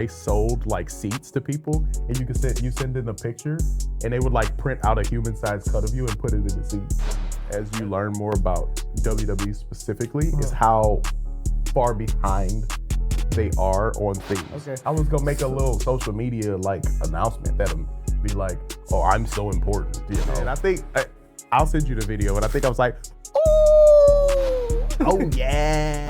they sold like seats to people, and you send in a picture, and they would like print out a human-sized cut of you and put it in the seat. As you learn more about WWE specifically, is how far behind they are on things. Okay. I was gonna make a little social media like announcement that'll be like, "Oh, I'm so important," you know. And I think I'll send you the video, and I think I was like, "Ooh, oh yeah,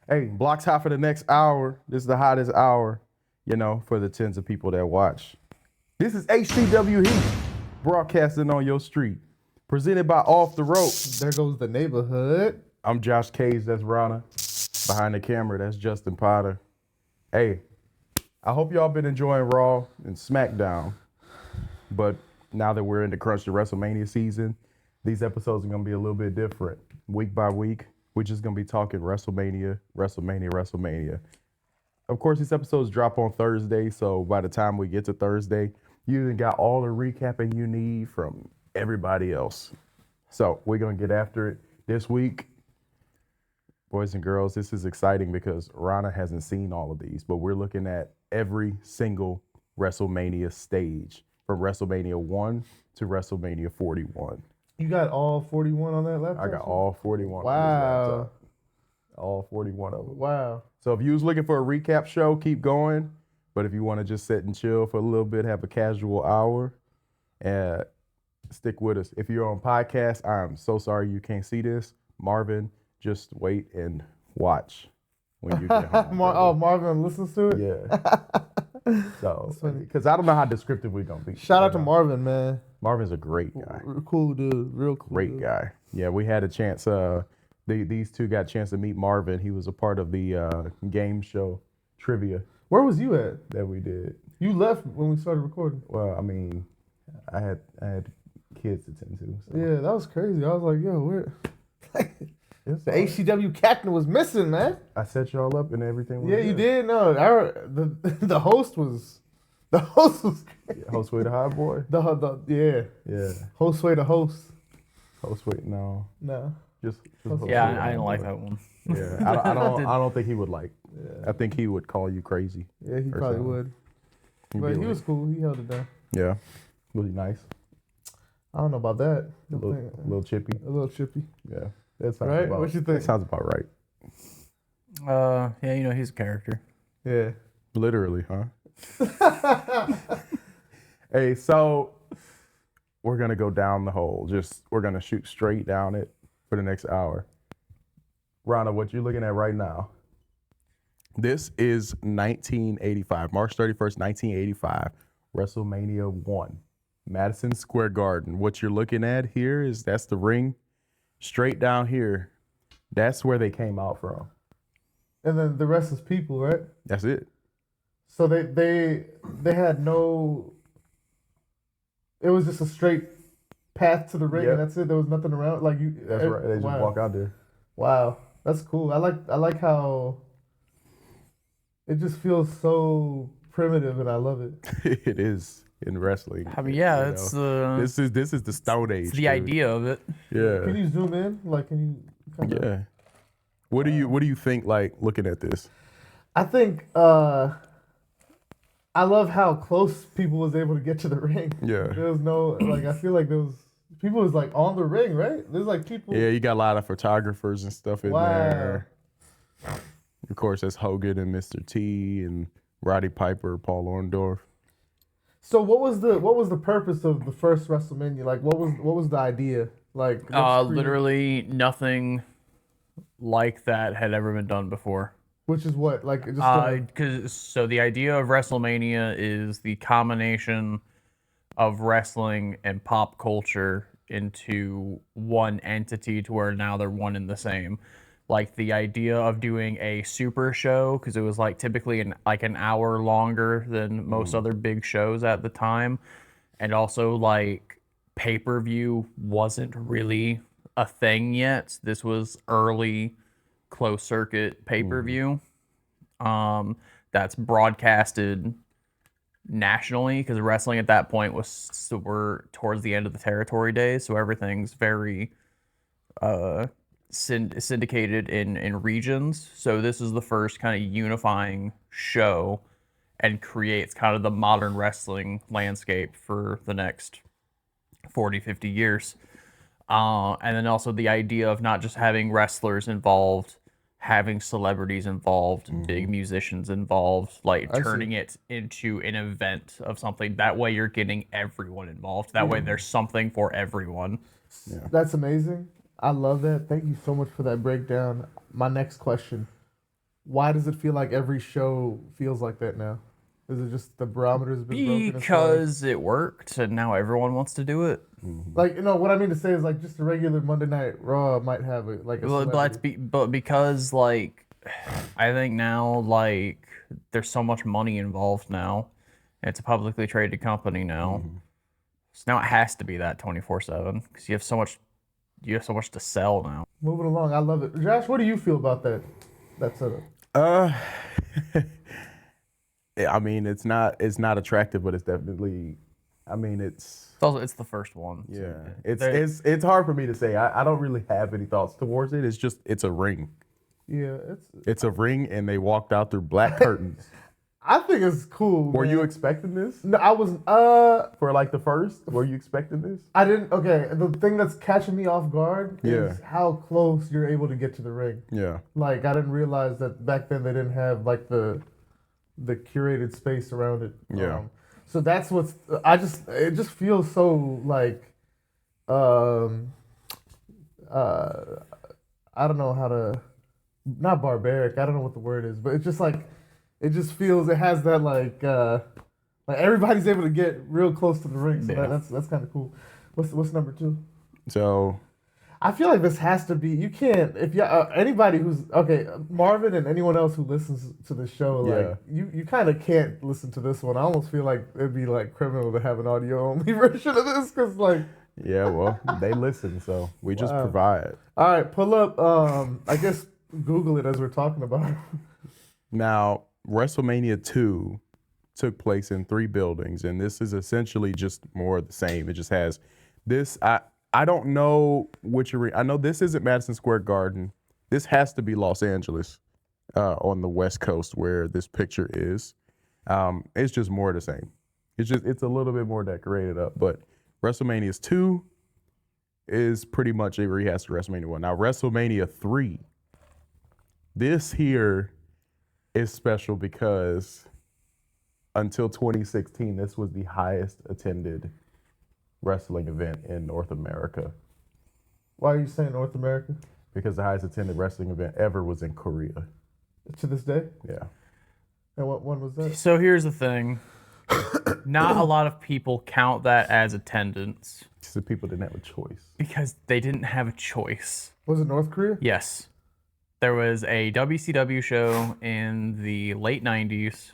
Hey, block's hot for the next hour. This is the hottest hour, you know, for the tens of people that watch. This is HCW HEAT, broadcasting on your street. Presented by Off the Rope. There goes the neighborhood. I'm Josh Cage, that's Rana. Behind the camera, that's Justin Potter. Hey, I hope y'all been enjoying Raw and SmackDown. But now that we're in the crunch of WrestleMania season, these episodes are going to be a little bit different. Week by week, we're just going to be talking WrestleMania. Of course, these episodes drop on Thursday, so by the time we get to Thursday, you even got all the recapping you need from everybody else. So we're going to get after it this week. Boys and girls, this is exciting because Rana hasn't seen all of these, but we're looking at every single WrestleMania stage from WrestleMania 1 to WrestleMania 41. You got all 41 on that laptop? I got all 41 Wow. on this laptop. All 41 of them. Wow. So if you was looking for a recap show, keep going. But if you want to just sit and chill for a little bit, have a casual hour, stick with us. If you're on podcast, I'm so sorry you can't see this. Marvin, just wait and watch when you get home. Marvin listens to it? Yeah. So, because I don't know how descriptive we're going to be. Shout out to Marvin, man. Marvin's a great guy. Cool dude. Real cool Great dude. guy. Yeah, we had a chance. These two got a chance to meet Marvin. He was a part of the game show trivia Where was you at? that we did. You left when we started recording. Well, I mean, I had kids to tend to. So. Yeah, that was crazy. I was like, yo, where? It's The fine. HCW captain was missing, man. I set y'all up and everything. Was Yeah, you good. did. No, the host was crazy. Host way to high boy. Yeah. Yeah. Host way to host. Host way no. No. Just Host host Yeah, way to I high didn't like boy. that one. Yeah, I don't think he would like. Yeah. I think he would call you crazy. Yeah, he Or probably something. would. He'd But be he like- was cool. He held it down. Yeah. Was he nice? I don't know about that. A little chippy. A little chippy. Yeah. That sounds Right? about. What you That think? sounds about right. Yeah, you know, he's a character. Yeah. Literally, huh? Hey, so we're gonna go down the hole. We're gonna shoot straight down it for the next hour. Rana, what you're looking at right now? This is 1985, March 31st, 1985, WrestleMania 1, Madison Square Garden. What you're looking at here that's the ring. Straight down here, that's where they came out from. And then the rest is people, right? That's it. So they had no. It was just a straight path to the ring, Yep. and that's it. There was nothing around. Like you. That's right. They just wow. walk out there. Wow, that's cool. I like how. It just feels so primitive, and I love it. It is in wrestling. I mean, yeah, you it's know. This is the Stone Age. it's the dude. idea of it. Yeah. Can you zoom in? Like, can you? Kind of, Yeah. What do you think, like, looking at this? I think I love how close people was able to get to the ring. Yeah. There was no like. I feel like there was people was like on the ring, right? There's like people. Yeah, you got a lot of photographers and stuff in Wow. there. Of course, that's Hogan and Mr. T and Roddy Piper, Paul Orndorff. So what was the purpose of the first WrestleMania? Like, what was the idea? Like, Literally nothing like that had ever been done before. Which is what, like, just So the idea of WrestleMania is the combination of wrestling and pop culture into one entity to where now they're one and the same. Like the idea of doing a super show, because it was like typically an hour longer than most other big shows at the time. And also like pay-per-view wasn't really a thing yet. This was early closed circuit pay-per-view. That's broadcasted nationally, because wrestling at that point we're towards the end of the territory days, so everything's very syndicated in regions. So this is the first kind of unifying show and creates kind of the modern wrestling landscape for the next 40, 50 years. And then also the idea of not just having wrestlers involved, having celebrities involved, big musicians involved, like turning it into an event of something. That way you're getting everyone involved. That way there's something for everyone. Yeah. That's amazing. I love that. Thank you so much for that breakdown. My next question: why does it feel like every show feels like that now? Is it just the barometer's been broken? Because it worked and now everyone wants to do it. Like, you know, what I mean to say is like just a regular Monday Night Raw might have a But because like I think now like there's so much money involved now. It's a publicly traded company now. So now it has to be that 24/7 because you have so much to sell now. Moving along, I love it. Josh, what do you feel about that setup? I mean, it's not attractive, but it's definitely. I mean, it's It's the first one. yeah. It's hard for me to say. I don't really have any thoughts towards it. It's just it's a ring. Yeah, It's a ring, and they walked out through black curtains. I think it's cool. Were man. you expecting this? No, I was. For like the first, were you expecting this? I didn't. Okay, the thing that's catching me off guard is Yeah. how close you're able to get to the ring. Yeah. Like, I didn't realize that back then they didn't have like the curated space around it. Yeah. So that's what's. It just feels so like, I don't know how to, not barbaric. I don't know what the word is, but it's just like, it just feels. It has that like everybody's able to get real close to the ring. So Yeah. that's kind of cool. What's number 2? So I feel like this has to be. You can't if you anybody who's okay, Marvin and anyone else who listens to the show, like you kind of can't listen to this one. I almost feel like it'd be like criminal to have an audio only version of this because like. yeah, well, they listen, so we just provide. All right, pull up. I guess Google it as we're talking about it. Now, WrestleMania 2 took place in 3 buildings, and this is essentially just more of the same. It just has this. I don't know which arena. I know this isn't Madison Square Garden. This has to be Los Angeles on the West Coast where this picture is. It's just more of the same. It's a little bit more decorated up, but WrestleMania 2 is pretty much a rehash of WrestleMania 1. Now, WrestleMania 3, this here is special because until 2016, this was the highest attended wrestling event in North America. Why are you saying North America? Because the highest attended wrestling event ever was in Korea. To this day? Yeah. And what one was that? So here's the thing. Not a lot of people count that as attendance So people didn't have a choice. because they didn't have a choice. Was it North Korea? Yes. There was a WCW show in the late 90s.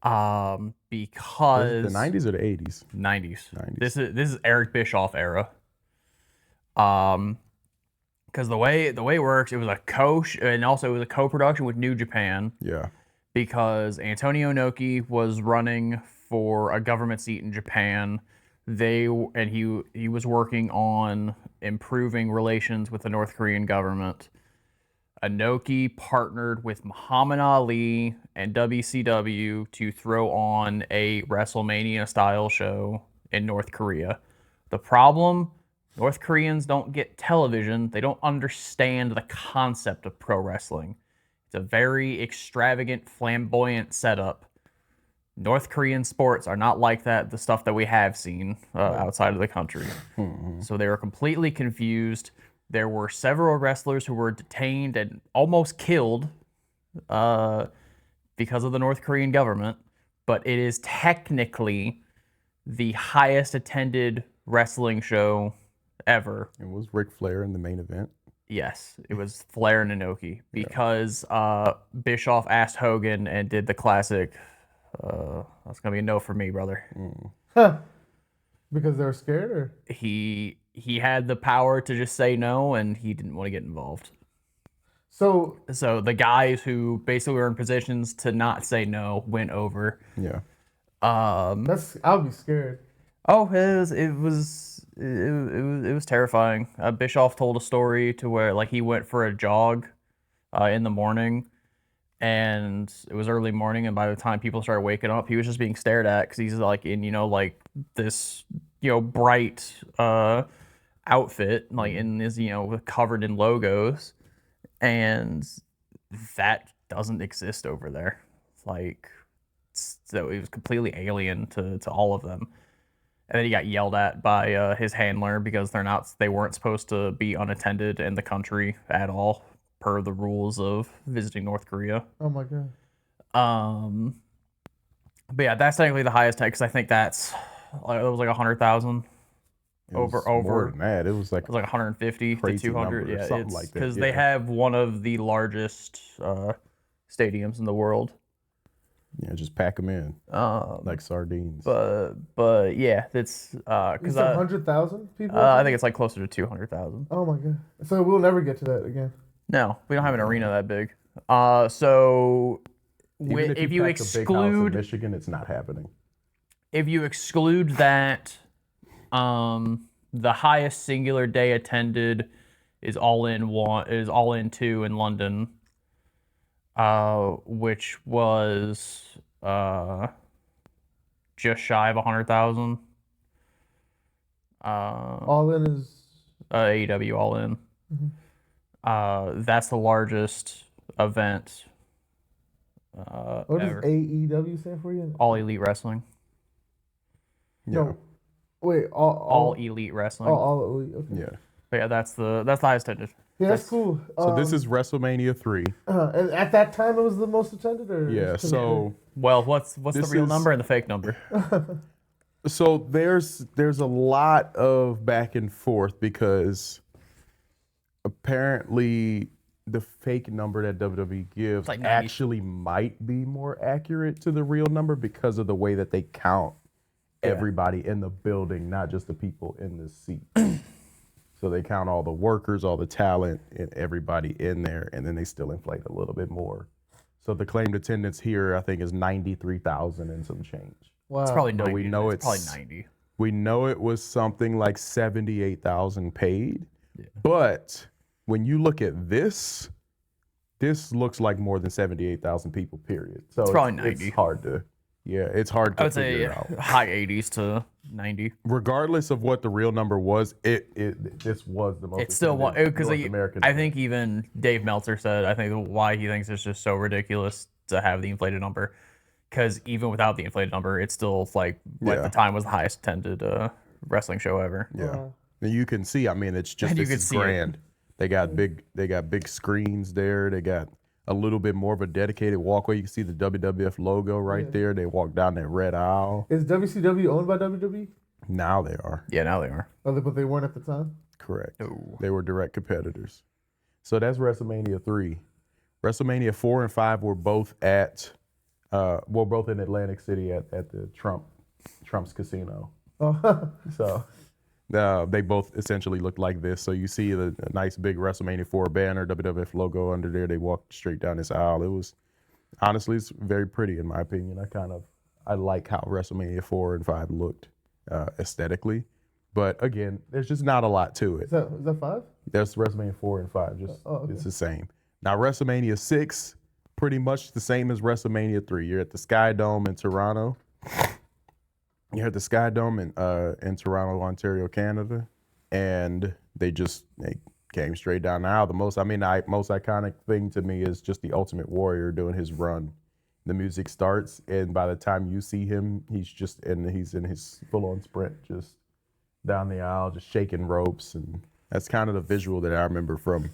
Because The 90s or the 80s? 90s. 90s. This is Eric Bischoff era. Because the way it works, it was a co-production with New Japan Yeah. because Antonio Inoki was running for a government seat in Japan. He was working on improving relations with the North Korean government. Inoki partnered with Muhammad Ali and WCW to throw on a WrestleMania style show in North Korea. The problem, North Koreans don't get television. They don't understand the concept of pro wrestling. It's a very extravagant, flamboyant setup. North Korean sports are not like that, the stuff that we have seen outside of the country. So they were completely confused. There were several wrestlers who were detained and almost killed because of the North Korean government, but it is technically the highest attended wrestling show ever. And was Ric Flair in the main event? Yes, it was Flair and Inoki because Bischoff asked Hogan and did the classic, that's going to be a no for me, brother. Huh. Because they were scared, or? He had the power to just say no, and he didn't want to get involved. So So the guys who basically were in positions to not say no went over. Yeah. I'll be scared. Oh, it was terrifying. Bischoff told a story to where like he went for a jog, in the morning, and it was early morning, and by the time people started waking up, he was just being stared at because he's like in like this bright outfit, like in his covered in logos, and that doesn't exist over there. Like, so it was completely alien to all of them. And then he got yelled at by his handler because they weren't supposed to be unattended in the country at all per the rules of visiting North Korea. Oh my god. But yeah, that's technically the highest tag because I think it was like 100,000 over more than that. It was like 150 to 200. Yeah, something like that. Because they have one of the largest stadiums in the world. Yeah, just pack them in like sardines. But yeah, it's because 100,000 people. I think it's like closer to 200,000. Oh my god! So we'll never get to that again. No, we don't have an arena that big. So Even if you pack a big house exclude in Michigan, it's not happening. If you exclude that, the highest singular day attended is All In 2 in London, which was just shy of 100,000. All In is AEW All In. That's the largest event. What does ever. AEW stand for again? All Elite Wrestling. No, wait. All Elite Wrestling. All Elite. Okay. Yeah. But yeah, that's the highest attended. Yeah, that's cool. So this is WrestleMania 3. And at that time, it was the most attended, or Yeah. So Well, what's the real number and the fake number? so there's a lot of back and forth because apparently the fake number that WWE gives like 90. actually might be more accurate to the real number because of the way that they count everybody in the building, not just the people in the seat. So they count all the workers, all the talent, and everybody in there, and then they still inflate a little bit more. So the claimed attendance here, I think, is 93,000 and some change. wow. It's probably 90. we know it's probably it's- 90. We know it was something like 78,000 paid, but when you look at this looks like more than 78,000 people, period. So It's probably 90. It's hard to, it's hard I to would say figure out. high 80s to 90. Regardless of what the real number was, this was the most. It's still one because North American. I think even Dave Meltzer said I think why he thinks it's just so ridiculous to have the inflated number, because even without the inflated number, it's still like at the time was the highest attended wrestling show ever. Yeah, and you can see. I mean, it's just And you this can is see it. grand. They got big screens there. They got a little bit more of a dedicated walkway. You can see the WWF logo right there. They walk down that red aisle. Is WCW owned by WWE? Now they are. Yeah, now they are. But they weren't at the time. Correct. Oh. They were direct competitors. So that's WrestleMania 3. WrestleMania 4 and 5 were both both in Atlantic City at the Trump's casino. Oh, So they both essentially looked like this. So you see the nice big WrestleMania 4 banner, WWF logo under there. They walked straight down this aisle. It was, honestly, it's very pretty in my opinion. I like how WrestleMania 4 and 5 looked aesthetically. But again, there's just not a lot to it. is that 5? That's WrestleMania 4 and 5. okay. It's the same. Now WrestleMania 6, pretty much the same as WrestleMania 3. You're at the Sky Dome in Toronto. You're at the Sky Dome in Toronto, Ontario, Canada, and they came straight down the aisle. The most iconic thing to me is just the Ultimate Warrior doing his run. The music starts, and by the time you see him, he's in his full-on sprint, just down the aisle, just shaking ropes, and that's kind of the visual that I remember from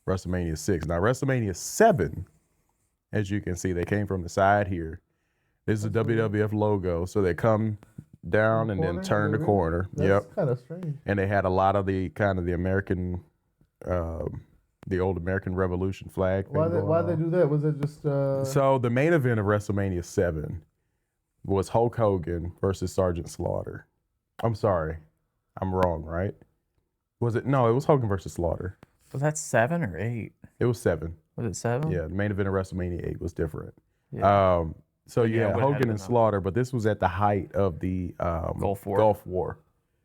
WrestleMania 6. Now WrestleMania 7, as you can see, they came from the side here. This is the WWF logo, so they come down and then turn the corner. That's kind of strange. And they had a lot of the American, the old American Revolution flag. Why they do that? Was it just? So the main event of WrestleMania 7 was Hulk Hogan versus Sergeant Slaughter. I'm sorry, I'm wrong, right? Was it? No, it was Hogan versus Slaughter. Was that 7 or 8? It was 7. Was it 7? Yeah, the main event of WrestleMania 8 was different. Yeah. So Yeah, yeah, would have Hogan been and a- Slaughter, but this was at the height of the Gulf War. Gulf War.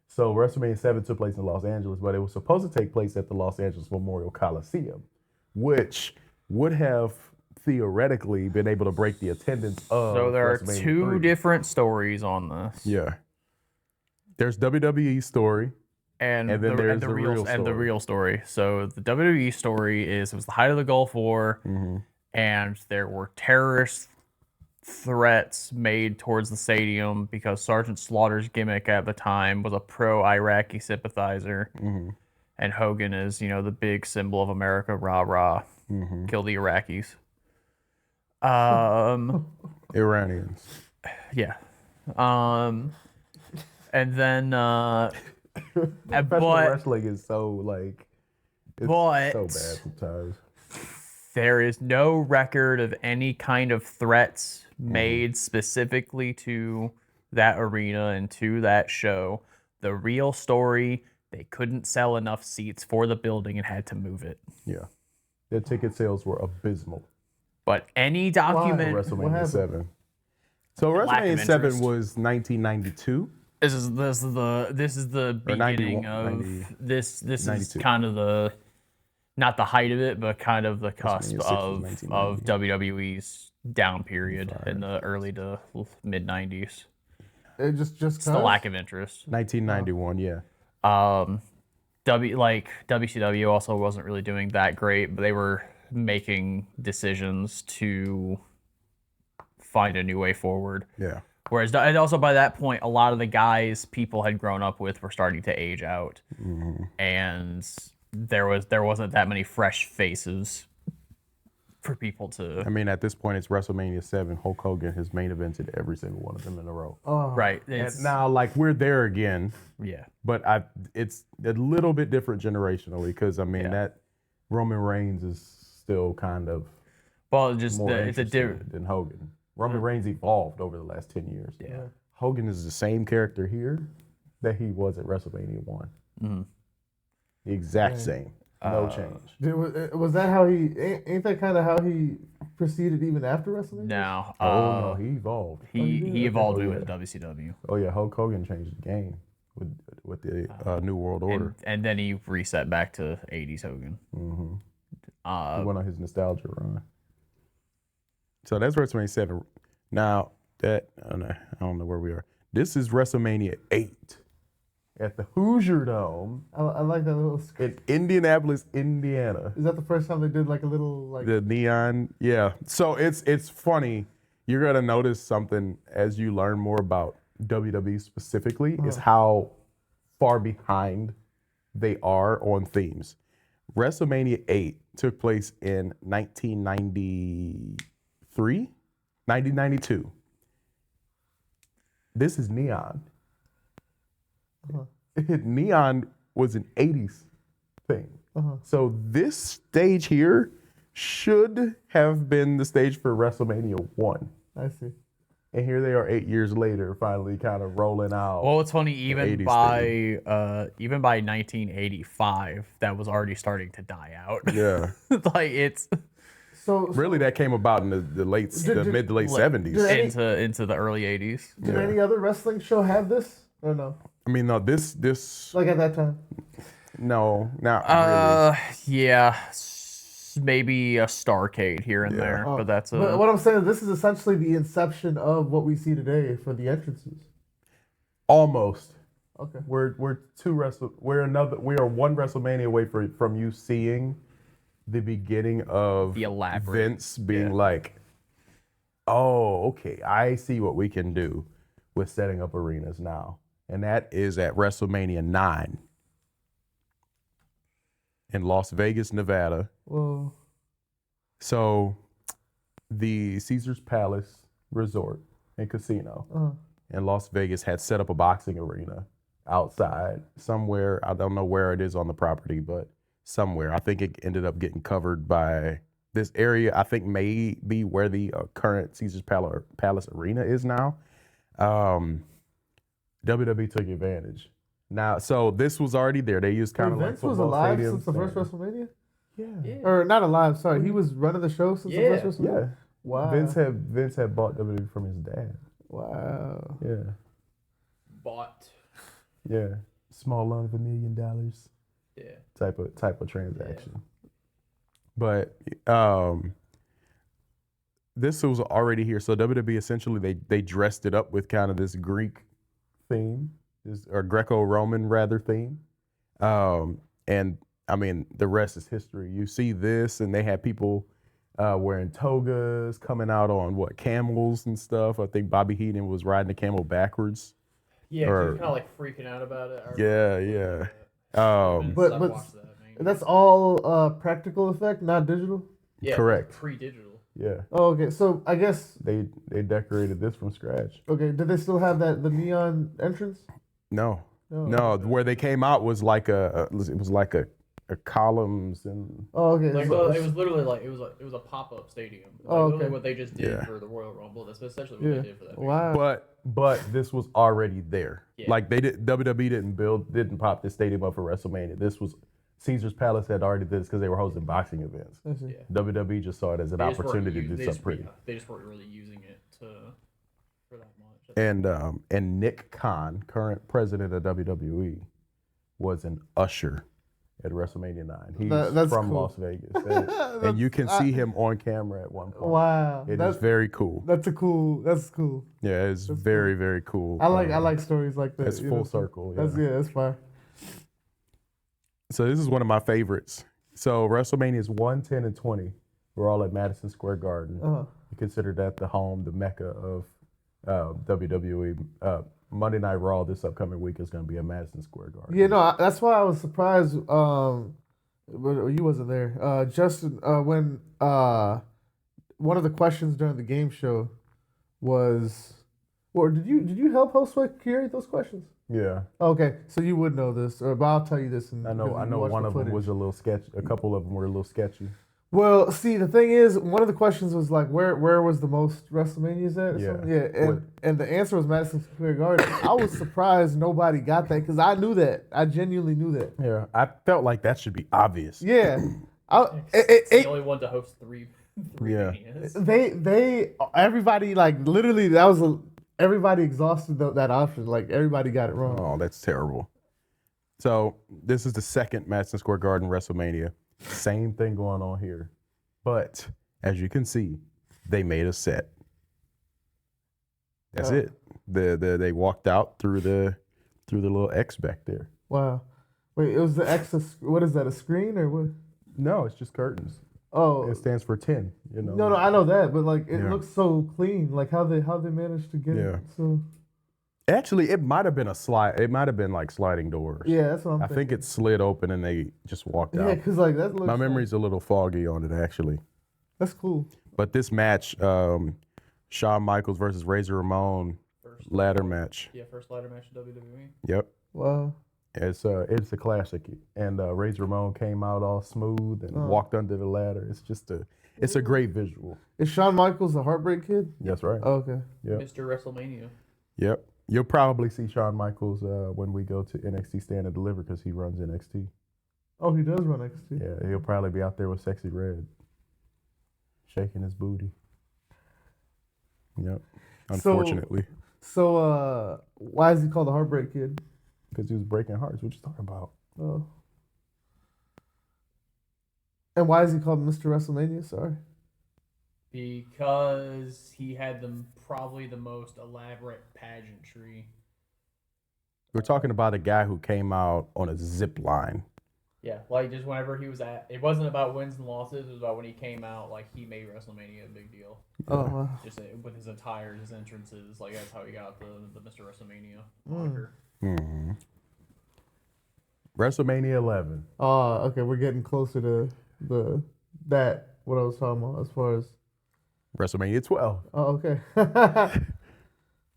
So WrestleMania 7 took place in Los Angeles, but it was supposed to take place at the Los Angeles Memorial Coliseum, which would have theoretically been able to break the attendance of So there are WrestleMania 2 3. different stories on this. Yeah. There's WWE's story. And, And then there's the real and the story. real story. So the WWE story is it was the height of the Gulf War, Mm-hmm. and there were terrorist threats made towards the stadium because Sergeant Slaughter's gimmick at the time was a pro-Iraqi sympathizer, Mm-hmm. and Hogan is, the big symbol of America, rah rah, Mm-hmm. kill the Iraqis. Um, Iranians. yeah. And then, Professional wrestling is so like, it's But- so bad sometimes. there is no record of any kind of threats Mm-hmm. made specifically to that arena and to that show. The real story, they couldn't sell enough seats for the building and had to move it. Yeah. The ticket sales were abysmal. But any for document, What WrestleMania happened? 7. So Lack of WrestleMania 7 interest. was 1992. this is the Or 91, beginning of 90, this is 92. kind of the not the height of it, but kind of the cusp WrestleMania 6 was of 1990. WWE's down period in the early to mid 90s. It just It's the lack of interest. 1991, yeah. WCW also wasn't really doing that great, but they were making decisions to find a new way forward. Yeah. Whereas and also by that point, a lot of the guys people had grown up with were starting to age out, and there wasn't that many fresh faces for people to I mean, at this point, it's WrestleMania 7. Hulk Hogan has main evented every single one of them in a row. right. And It's, now, like, we're there again, yeah, but it's a little bit different generationally because, I mean, Yeah. that Roman Reigns is still kind of well, just more it's a interesting different. than Hogan. Roman Reigns evolved over the last 10 years. Yeah. Hogan is the same character here that he was at WrestleMania 1. The exact same. No change. Was that how he? Ain't that kind of how he proceeded even after WrestleMania? No, No, he evolved. he evolved Oh, with yeah. WCW, Oh yeah, Hulk Hogan changed the game with the New World Order. and then he reset back to '80s Hogan. He went on his nostalgia run. So that's WrestleMania 7. Now I don't know where we are. This is WrestleMania 8 at the Hoosier Dome I like that little. in Indianapolis, Indiana. Is that the first time they did like a little like? The neon, yeah. So it's funny. You're gonna notice something as you learn more about WWE specifically is how far behind they are on themes. WrestleMania 8 took place in 1993, 1992. This is neon. Neon was an 80s thing. So this stage here should have been the stage for WrestleMania 1. I see. And here they are 8 years later, finally kind of rolling out. Well, it's funny. 80s Even by 1985, that was already starting to die out. Yeah. like it's So Really, that came about in the mid to late 70s. did- into the early 80s. did any other wrestling show have this or no? I mean, no, this, Like at that time? no, not really. Yeah, maybe a Starcade here and there, but that's a But what I'm saying is this is essentially the inception of what we see today for the entrances. Almost. Okay. We are one WrestleMania away from you seeing the beginning of The elaborate- Vince being like, oh, okay, I see what we can do with setting up arenas now. And that is at WrestleMania 9 in Las Vegas, Nevada. Well, So the Caesars Palace Resort and Casino in Las Vegas had set up a boxing arena outside somewhere. I don't know where it is on the property, but somewhere. I think it ended up getting covered by this area. I think may be where the current Caesars Palace Arena is now. WWE took advantage. Now, so this was already there. They used kind of like Vince was football alive stadiums since the first and- WrestleMania? Yeah. Or not alive, sorry. He was running the show since the first WrestleMania? Yeah. Wow. Vince had bought WWE from his dad. Wow. Yeah. Bought. Yeah. Small loan of $1 million. Yeah. Type of transaction. But this was already here. So WWE essentially they dressed it up with kind of this Greek theme, or Greco-Roman rather theme. And I mean the rest is history. You see this, and they had people wearing togas, coming out on camels and stuff. I think Bobby Heenan was riding the camel backwards. Yeah, he was kind of like freaking out about it. Yeah. But that's all practical effect, not digital. Yeah, correct. Pre-digital. Yeah. Oh, okay. So I guess they decorated this from scratch. Okay. Did they still have the neon entrance? No. Oh, No, okay. where they came out was like it was like a columns and. Oh, okay. Like, so it was literally like it was a pop-up stadium. Like, okay. literally what they just did for the Royal Rumble. That's essentially what they did for that. Wow. But this was already there. Yeah. Like WWE didn't pop this stadium up for WrestleMania. This was Caesar's Palace had already did this because they were hosting boxing events. I see. Yeah. WWE just saw it as an opportunity to do something pretty. They just weren't really using it for that much. And Nick Khan, current president of WWE, was an usher at WrestleMania 9. He's that's from cool. Las Vegas, and you can see him on camera at one point. Wow. It is very cool. That's cool. Yeah, it's very very cool. I like stories like that. It's full circle. That's fine. So this is one of my favorites. So WrestleManias 1, 10, and 20 were all at Madison Square Garden. You consider that the home, the mecca of WWE. Monday Night Raw this upcoming week is going to be at Madison Square Garden. Yeah, no, that's why I was surprised. But you wasn't there, Justin. When one of the questions during the game show was, or did you help host curate those questions? Yeah. Okay, so you would know this, but I'll tell you this. I know one of them was a little sketchy. A couple of them were a little sketchy. Well, see, the thing is, one of the questions was like, where was the most WrestleManias at? Or something? Yeah, and the answer was Madison Square Garden. I was surprised nobody got that because I knew that. I genuinely knew that. Yeah, I felt like that should be obvious. Yeah, It's the only one to host three Manias. They everybody like literally everybody exhausted that option. Like everybody got it wrong. Oh, that's terrible. So this is the second Madison Square Garden WrestleMania. Same thing going on here, but as you can see, they made a set. That's it. They walked out through the little X back there. Wow. Wait, it was the X. What is that? A screen or what? No, it's just curtains. Oh, it stands for 10. You know. No, I know that, but like it looks so clean. Like how they managed to get it. So. Actually, it might have been a slide. It might have been like sliding doors. Yeah, that's what I'm thinking. I think it slid open and they just walked out. Yeah, because like that looks. My memory's a little foggy on it actually. That's cool. But this match, Shawn Michaels versus Razor Ramon, ladder match. Yeah, first ladder match in WWE. Yep. Wow. It's a classic, and Razor Ramon came out all smooth and walked under the ladder. It's a great visual. Is Shawn Michaels the Heartbreak Kid? That's right. Oh, okay. Yep. Mr. WrestleMania. Yep. You'll probably see Shawn Michaels when we go to NXT Stand and Deliver because he runs NXT. Oh, he does run NXT. Yeah, he'll probably be out there with Sexy Red, shaking his booty. Yep. Unfortunately. So why is he called the Heartbreak Kid? Because he was breaking hearts. What you talking about? Oh. And why is he called Mr. WrestleMania? Sorry. Because he had probably the most elaborate pageantry. We're talking about a guy who came out on a zip line. Yeah, like just whenever he was it wasn't about wins and losses. It was about when he came out, like he made WrestleMania a big deal. Oh, wow. Just with his attire, his entrances, like that's how he got the Mr. WrestleMania moniker. Mm-hmm. WrestleMania 11. Oh, okay. We're getting closer to what I was talking about as far as WrestleMania 12. Oh, okay.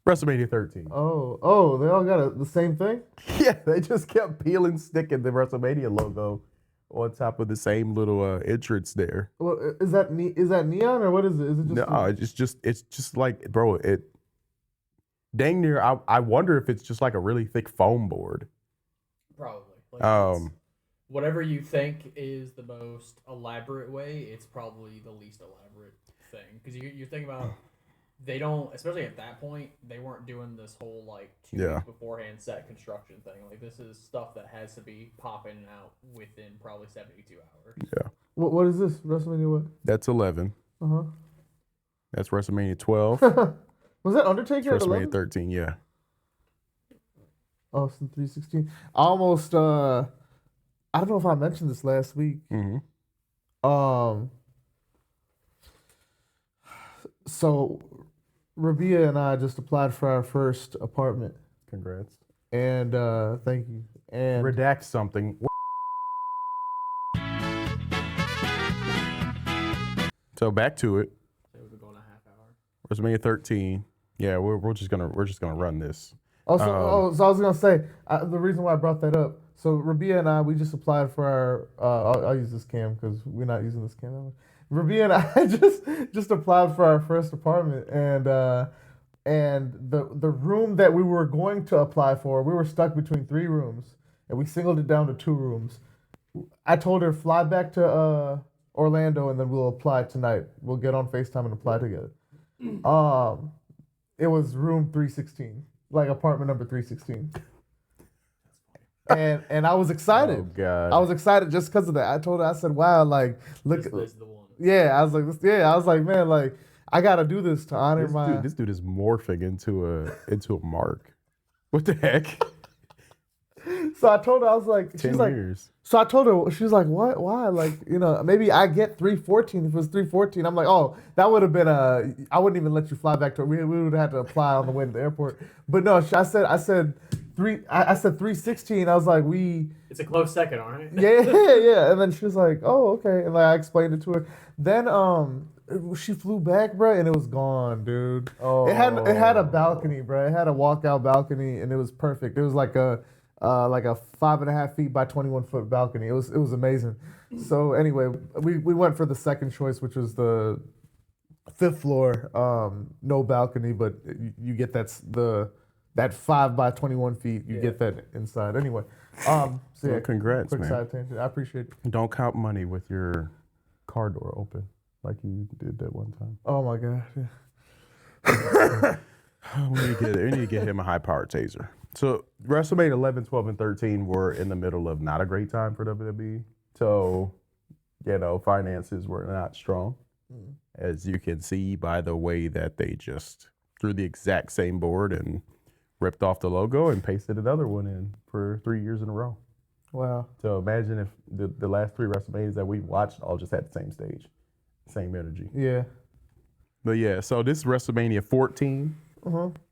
WrestleMania 13. Oh, they all got the same thing? Yeah, they just kept sticking the WrestleMania logo on top of the same little entrance there. Well, is that neon or what is it? Is it just it's just like, bro, it dang near I wonder if it's just like a really thick foam board. Probably. Like whatever you think is the most elaborate way, it's probably the least elaborate. thing because you think about they don't, especially at that point, they weren't doing this whole like 2 Yeah. weeks beforehand set construction thing. Like this is stuff that has to be popping out within probably 72 hours. Yeah. What is this? WrestleMania what? That's 11. Uh That's WrestleMania 12. huh. Was that It's Undertaker at WrestleMania 11? 13. Yeah. Oh, it's in 316. Almost. I don't know if I mentioned this last week. Mm-hmm. So Rabia and I just applied for our first apartment, Congrats. and thank you. And Redact something. So back to it. So we've been going a half hour. WrestleMania 13. Yeah, we're just gonna run this. so I was gonna say the reason why I brought that up. So Rabia and I, we just applied for our. I'll use this cam because we're not using this cam that much. Rabia and I just applied for our first apartment, and the room that we were going to apply for, we were stuck between 3 rooms, and we singled it down to 2 rooms. I told her fly back to Orlando, and then we'll apply tonight. We'll get on FaceTime and apply together. It was room 316, like apartment number 316. And I was excited. Oh God. I was excited just because of that. I told her, I said, wow, like, look. This is the one. Yeah, I was like, I was like, man, like, I got to do this to honor This dude is morphing into a mark. What the heck? So I told her, I was like, 10 she's like, years. so I told her, she was like, what? Why? Like, maybe I get 314 if it was 314. I'm like, oh, that would have been I wouldn't even let you fly back to, we would have had to apply on the way to the airport. But no, I said 316. I was like, It's a close second, all right? yeah. And then she was like, oh, okay. And like, I explained it to her. Then, she flew back, bro, and it was gone, dude. Oh. It had a balcony, bro. It had a walkout balcony, and it was perfect. It was like a 5.5 feet by 21 foot balcony. It was amazing. So anyway, we went for the second choice, which was the 5th floor, no balcony, but you get that 5 by 21 feet. You get that inside. Anyway, so yeah, Well, congrats, quick man. side tangent. I appreciate it. Don't count money with your car door open like you did that one time. Oh my god. Yeah. We need to get him a high-powered taser. So WrestleMania 11, 12, and 13 were in the middle of not a great time for WWE. So, finances were not strong, as you can see by the way that they just threw the exact same board and ripped off the logo and pasted another one in for 3 years in a row. Wow. So imagine if the last 3 WrestleManias that we watched all just had the same stage, same energy. Yeah. But yeah, so this is WrestleMania 14.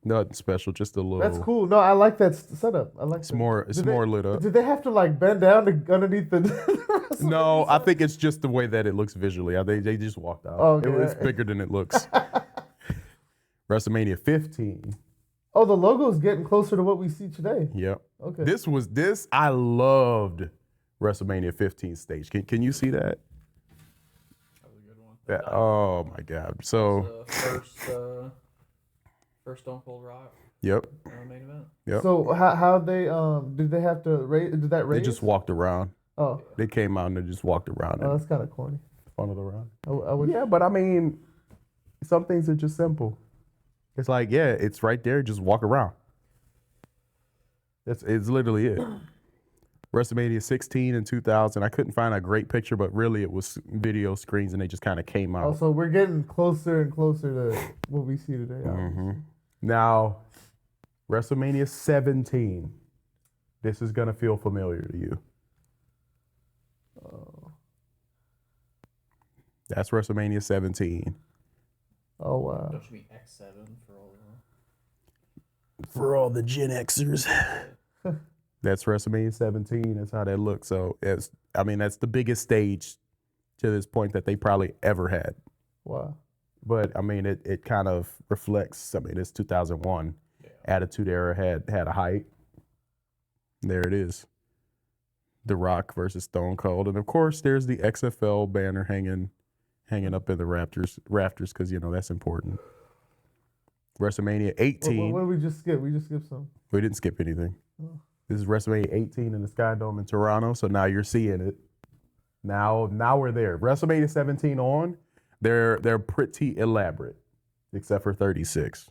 Nothing special, just a little. That's cool. No, I like that setup. I like It's more lit up. Did they have to like bend down underneath the? No, I think it's just the way that it looks visually. They just walked out. Okay. It's bigger than it looks. WrestleMania 15. Oh, the logo's getting closer to what we see today. Yep. Okay. I loved WrestleMania 15 stage. Can you see that? That was a good one. Oh my God. So first Stone Cold Rock yep. main event. Yep. So how they did they have to raise? Did that raise? They just walked around. Oh. They came out and they just walked around Oh, and that's kind of corny. funneled around. I would. Yeah, but I mean, some things are just simple. It's like, yeah, it's right there. Just walk around. It's literally it. WrestleMania 16 in 2000. I couldn't find a great picture, but really it was video screens and they just kind of came out. Also, we're getting closer and closer to what we see today. Mm-hmm. Now, WrestleMania 17. This is going to feel familiar to you. That's WrestleMania 17. Oh wow. Don't you mean X7 for all of them? For all the Gen Xers. That's WrestleMania 17. That's how that looks. So that's the biggest stage to this point that they probably ever had. Wow. But I mean, it kind of reflects. I mean, it's 2001. Yeah. Attitude Era had a height. There it is. The Rock versus Stone Cold, and of course, there's the XFL banner hanging up in the rafters because that's important. WrestleMania 18. What did we just skip? We just skipped some. We didn't skip anything. Oh. This is WrestleMania 18 in the Sky Dome in Toronto, so now you're seeing it. Now we're there. WrestleMania 17 on. They're pretty elaborate, except for 36.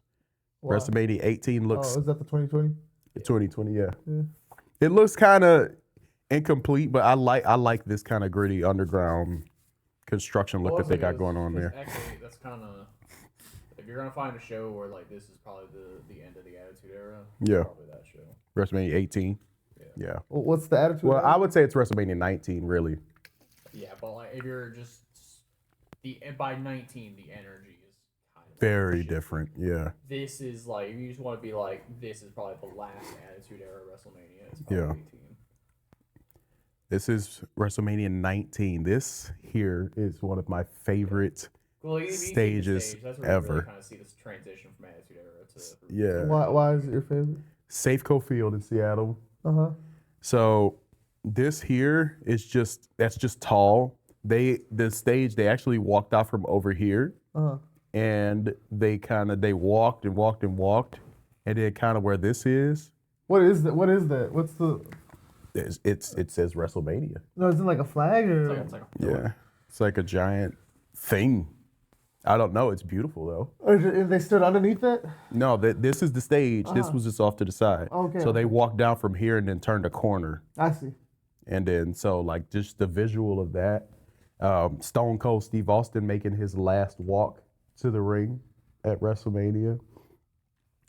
Wow. WrestleMania 18 Oh, looks is that the 2020? 2020. Yeah. Yeah. It looks kind of incomplete, but I like this kind of gritty underground construction look that they got going on there. Actually, that's kind of, if you're gonna find a show where like this is probably the end of the Attitude Era. Yeah. Probably that show. WrestleMania 18. Yeah. Yeah. Well, what's the attitude? Well, I would say it's WrestleMania 19, really. Yeah, but like if you're just by 19, the energy is kind of Very shit. different. Yeah. This is like, if you just want to be like, this is probably the last Attitude Era WrestleMania. It's probably Yeah. 18. This is WrestleMania 19. This here is one of my favorite Well, you stages stage, that's where ever. you really kind of see this transition from Attitude Era to. Yeah. Why is it your favorite? Safeco Field in Seattle. Uh-huh. So this here is that's just tall. The stage, they actually walked out from over here, Uh-huh. and they walked and walked and walked, and then kind of where this is, What is that? What's the? it says WrestleMania. No, is it like a flag or? It's like a pillar. Yeah, it's like a giant thing. I don't know. It's beautiful though. Or they stood underneath that? No, this is the stage. This was just off to the side. Okay, So they okay. walked down from here and then turned a corner. I see. And then, so like just the visual of that, Stone Cold Steve Austin making his last walk to the ring at WrestleMania.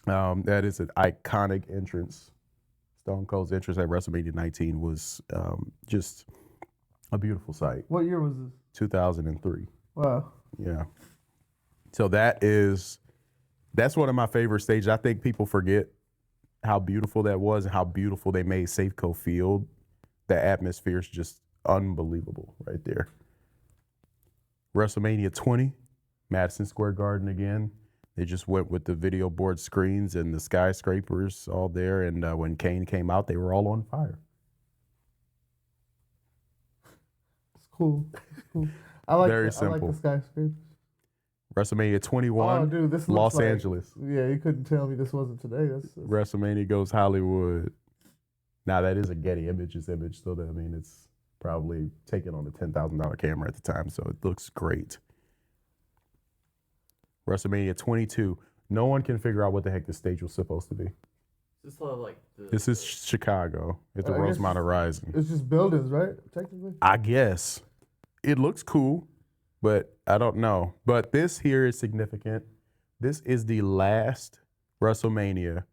That is an iconic entrance. Stone Cold's entrance at WrestleMania 19 was just a beautiful sight. What year was this? 2003. Wow. Yeah. So that's one of my favorite stages. I think people forget how beautiful that was and how beautiful they made Safeco Field. The atmosphere is just unbelievable right there. WrestleMania 20, Madison Square Garden again. They just went with the video board screens and the skyscrapers all there. And when Kane came out, they were all on fire. It's cool. It's cool. I like Very I like simple. the skyscrapers. WrestleMania 21, Oh, dude, this looks Los like- Angeles. Yeah, you couldn't tell me this wasn't today. That's WrestleMania goes Hollywood. Now that is a Getty Images image, so that, I mean, it's probably taken on a $10,000 camera at the time, so it looks great. WrestleMania 22. No one can figure out what the heck this stage was supposed to be. This is like This is Chicago. It's the I guess Rosemont Horizon. it's just buildings, right? Technically. I guess. It looks cool, but I don't know. But this here is significant. This is the last WrestleMania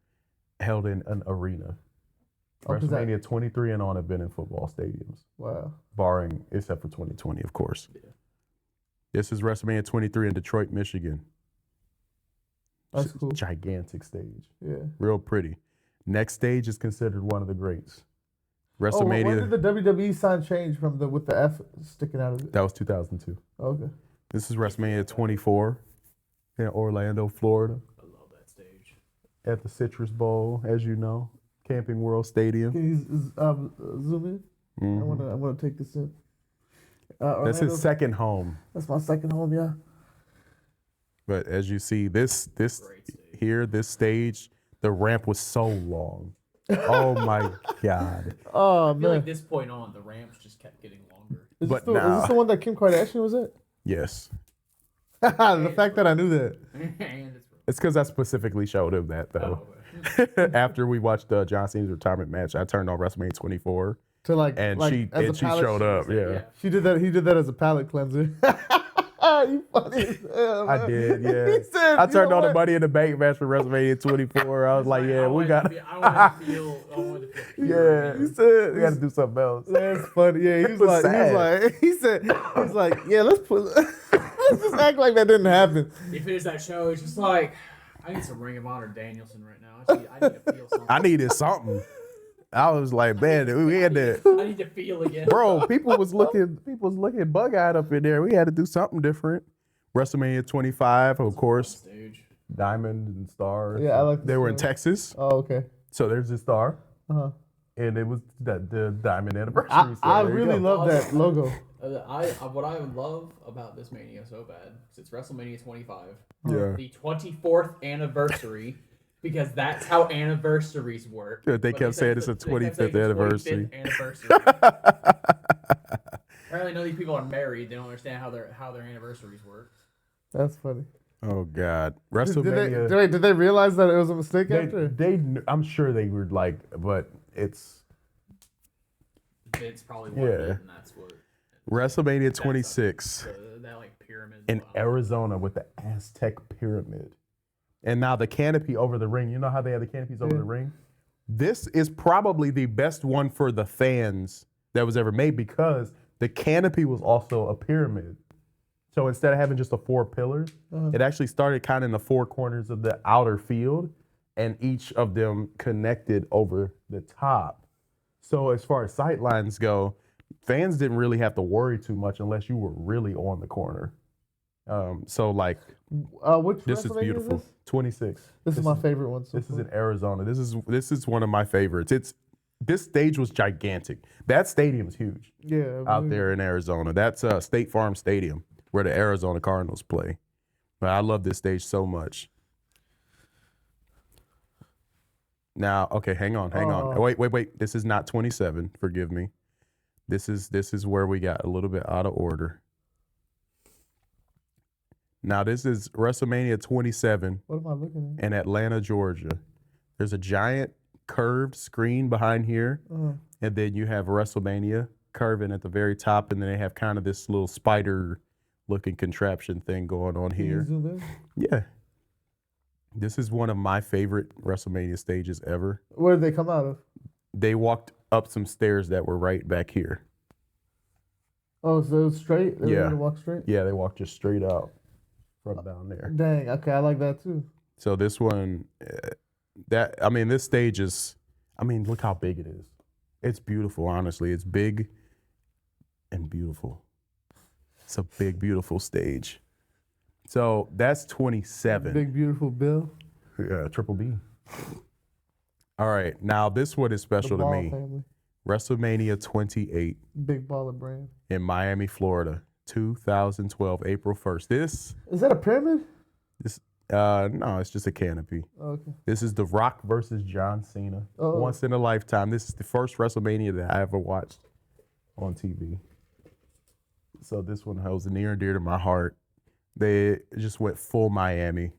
held in an arena. Oh, 'cause that- WrestleMania 23 and on have been in football stadiums, Wow. barring, except for 2020, of course. Yeah. This is WrestleMania 23 in Detroit, Michigan. That's It's a cool. Gigantic stage. Yeah. Real pretty. Next stage is considered one of the greats. Oh, WrestleMania, when did the WWE sign change from with the F sticking out of it? that was 2002. Okay. This is WrestleMania 24 in Orlando, Florida, I love that stage. at the Citrus Bowl, as you know, Camping World Stadium. Can you zoom in? Mhm. I wanna take this in. That's Orlando, his second home. That's my second home. Yeah. But as you see, this Great stage. here, this stage, the ramp was so long. Oh my God. Oh I feel man. like this point on, the ramps just kept getting longer. Is but this now- the one that Kim Kardashian was at? Yes. The fact that I knew that. And it's It's because I specifically showed him that, though. After we watched John Cena's retirement match, I turned on WrestleMania 24, To like, and like, she as a palate- showed up. Yeah. yeah. She did that. He did that as a palate cleanser. You funny as hell, I man. did, yeah. He said, I "You turned know on the what?" Money in the Bank match for WrestleMania 24. I was like, yeah, we got to. I wanted to feel pure. Yeah, He said, we got to do something else. That's funny. Yeah, he It was was like, he said, yeah, let's just act like that didn't happen. He finished that show. It's just like, I need some Ring of Honor Danielson right now. I need to feel something. I needed something. I was like, man, we had to. I need to feel again. Bro, people was looking bug-eyed up in there. We had to do something different. WrestleMania 25, of course, Stage. Diamond and stars. Yeah, I like the They were in story. Texas, Oh, okay. so there's a star, Uh-huh. and it was the Diamond anniversary. I so there you really go. love that logo. What I would love about this Mania so bad, because it's WrestleMania 25, Yeah. the 24th anniversary, because that's how anniversaries work. Yeah, they But kept saying it's a they kept saying 25th the anniversary. 25th anniversary. Apparently, none of these people are married. They don't understand how their anniversaries work. That's funny. Oh God, Did WrestleMania. did they realize that it was a mistake after? I'm sure they were like, but it's Vince probably wanted it, and that's what. WrestleMania 26 That like pyramid in Arizona with the Aztec pyramid, and now the canopy over the ring. You know how they have the canopies over the ring? This is probably the best one for the fans that was ever made because the canopy was also a pyramid. So instead of having just the 4 pillars, it actually started kind of in the 4 corners of the outer field, and each of them connected over the top. So as far as sight lines go, fans didn't really have to worry too much unless you were really on the corner. So like, Which this is WrestleMania beautiful. Is this? 26. This is my favorite one. This is in Arizona. This is one of my favorites. This stage was gigantic. That stadium's huge. Yeah. Out there in Arizona. That's State Farm Stadium where the Arizona Cardinals play. But I love this stage so much. Now, okay, hang on. Wait. This is not 27. Forgive me. This is where we got a little bit out of order. Now, this is WrestleMania 27 What am I looking at? in Atlanta, Georgia. There's a giant curved screen behind here, and then you have WrestleMania curving at the very top, and then they have kind of this little spider-looking contraption thing going on Can you here. zoom in? Yeah. This is one of my favorite WrestleMania stages ever. Where did they come out of? They walked up some stairs that were right back here. Oh, so it was straight? They were Yeah. gonna walk straight? Yeah, they walked just straight out from down there. Dang, okay, I like that too. So this one, this stage is, look how big it is. It's beautiful, honestly. It's big and beautiful. It's a big, beautiful stage. So that's 27. Big beautiful Bill. Yeah, Triple B. All right, now this one is special to Ball me. family. WrestleMania 28 Big baller brand. in Miami, Florida, 2012, April 1st. Is that a pyramid? No, it's just a canopy. Oh, okay. This is The Rock versus John Cena. Oh. Once in a lifetime. This is the first WrestleMania that I ever watched on TV. So this one holds near and dear to my heart. They just went full Miami.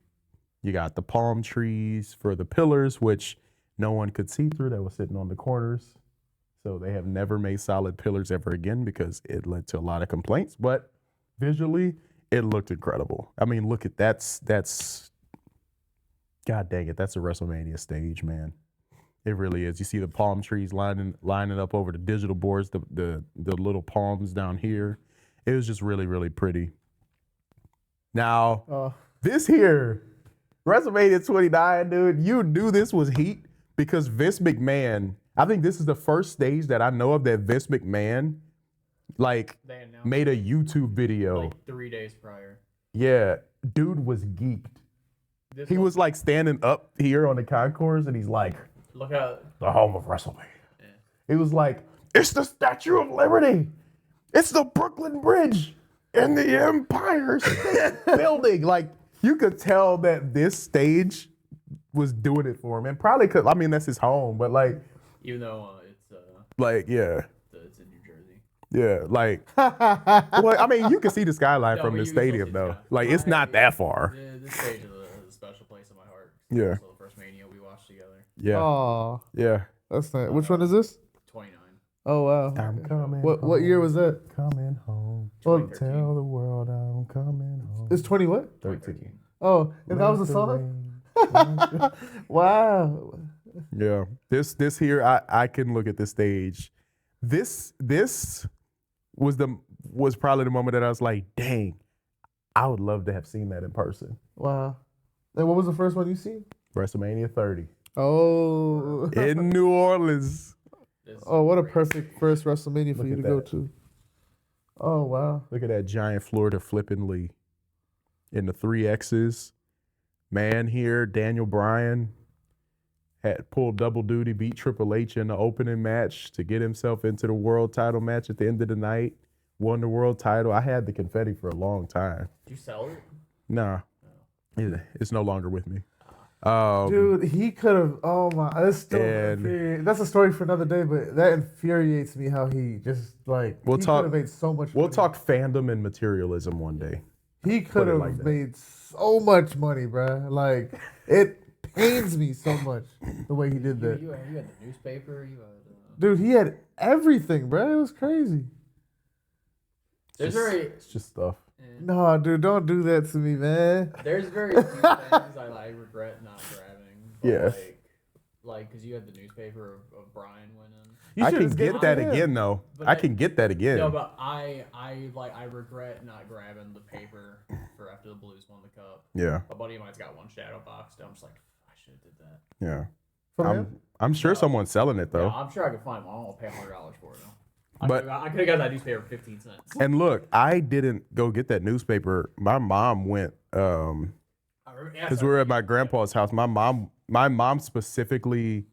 You got the palm trees for the pillars, which no one could see through that was sitting on the corners. So they have never made solid pillars ever again because it led to a lot of complaints. But visually, it looked incredible. Look at that's God dang it, that's a WrestleMania stage, man. It really is. You see the palm trees lining up over the digital boards, the little palms down here. It was just really, really pretty. Now, this here, WrestleMania 29, dude, you knew this was heat because Vince McMahon, I think this is the first stage that I know of that Vince McMahon made a YouTube video. Like 3 days prior. Yeah, dude was geeked. He was like standing up here on the concourse and he's like, look at the home of WrestleMania. Yeah. It was like, it's the Statue of Liberty. It's the Brooklyn Bridge and the Empire State Building. Like, you could tell that this stage was doing it for him. And probably could, that's his home, but even though yeah. it's in New Jersey. Yeah, you can see the skyline from the stadium, though. It's not that far. This stage is a special place in my heart. Yeah. Also the first Mania we watched together. Yeah. Oh, Yeah. that's nice. Which one is this? 29. Oh wow. I'm coming. What year was that? Coming home. Oh, Tell the world I'm coming home. it's 20 what? 13. Oh, and that was a song? Wow. Yeah. This here, I can look at this stage. This was probably the moment that I was like, dang, I would love to have seen that in person. Wow. And what was the first one you seen? WrestleMania 30 Oh. in New Orleans. Oh, what a perfect first WrestleMania for Look you at to go that. to. Oh, wow. Look at that giant Florida flipping Lee in the 3Xs. Man here, Daniel Bryan had pulled double duty, beat Triple H in the opening match to get himself into the world title match at the end of the night. Won the world title. I had the confetti for a long time. Did you sell it? Nah, it's no longer with me. Dude, he could have. Oh my, that's still that's a story for another day. But that infuriates me how he just like he could have made so much. We'll money. talk fandom and materialism one day. He could have made so much money, bro. Like it pains me so much the way he did that. You had the newspaper. Dude, he had everything, bro. It was crazy. It's just stuff. No, dude, don't do that to me, man. There's very few things I regret not grabbing. Yeah. Like, because you had the newspaper of Brian winning. I can get that again, though. I can get that again. No, but I regret not grabbing the paper for after the Blues won the cup. Yeah. A buddy of mine's got one shadow box. I'm just like, I should have did that. Yeah. From I'm sure someone's selling it though. Yeah, I'm sure I could find one. I won't pay $100 for it though. But I could have got that newspaper for 15 cents. And look, I didn't go get that newspaper. My mom went because we were at my grandpa's house. My mom specifically.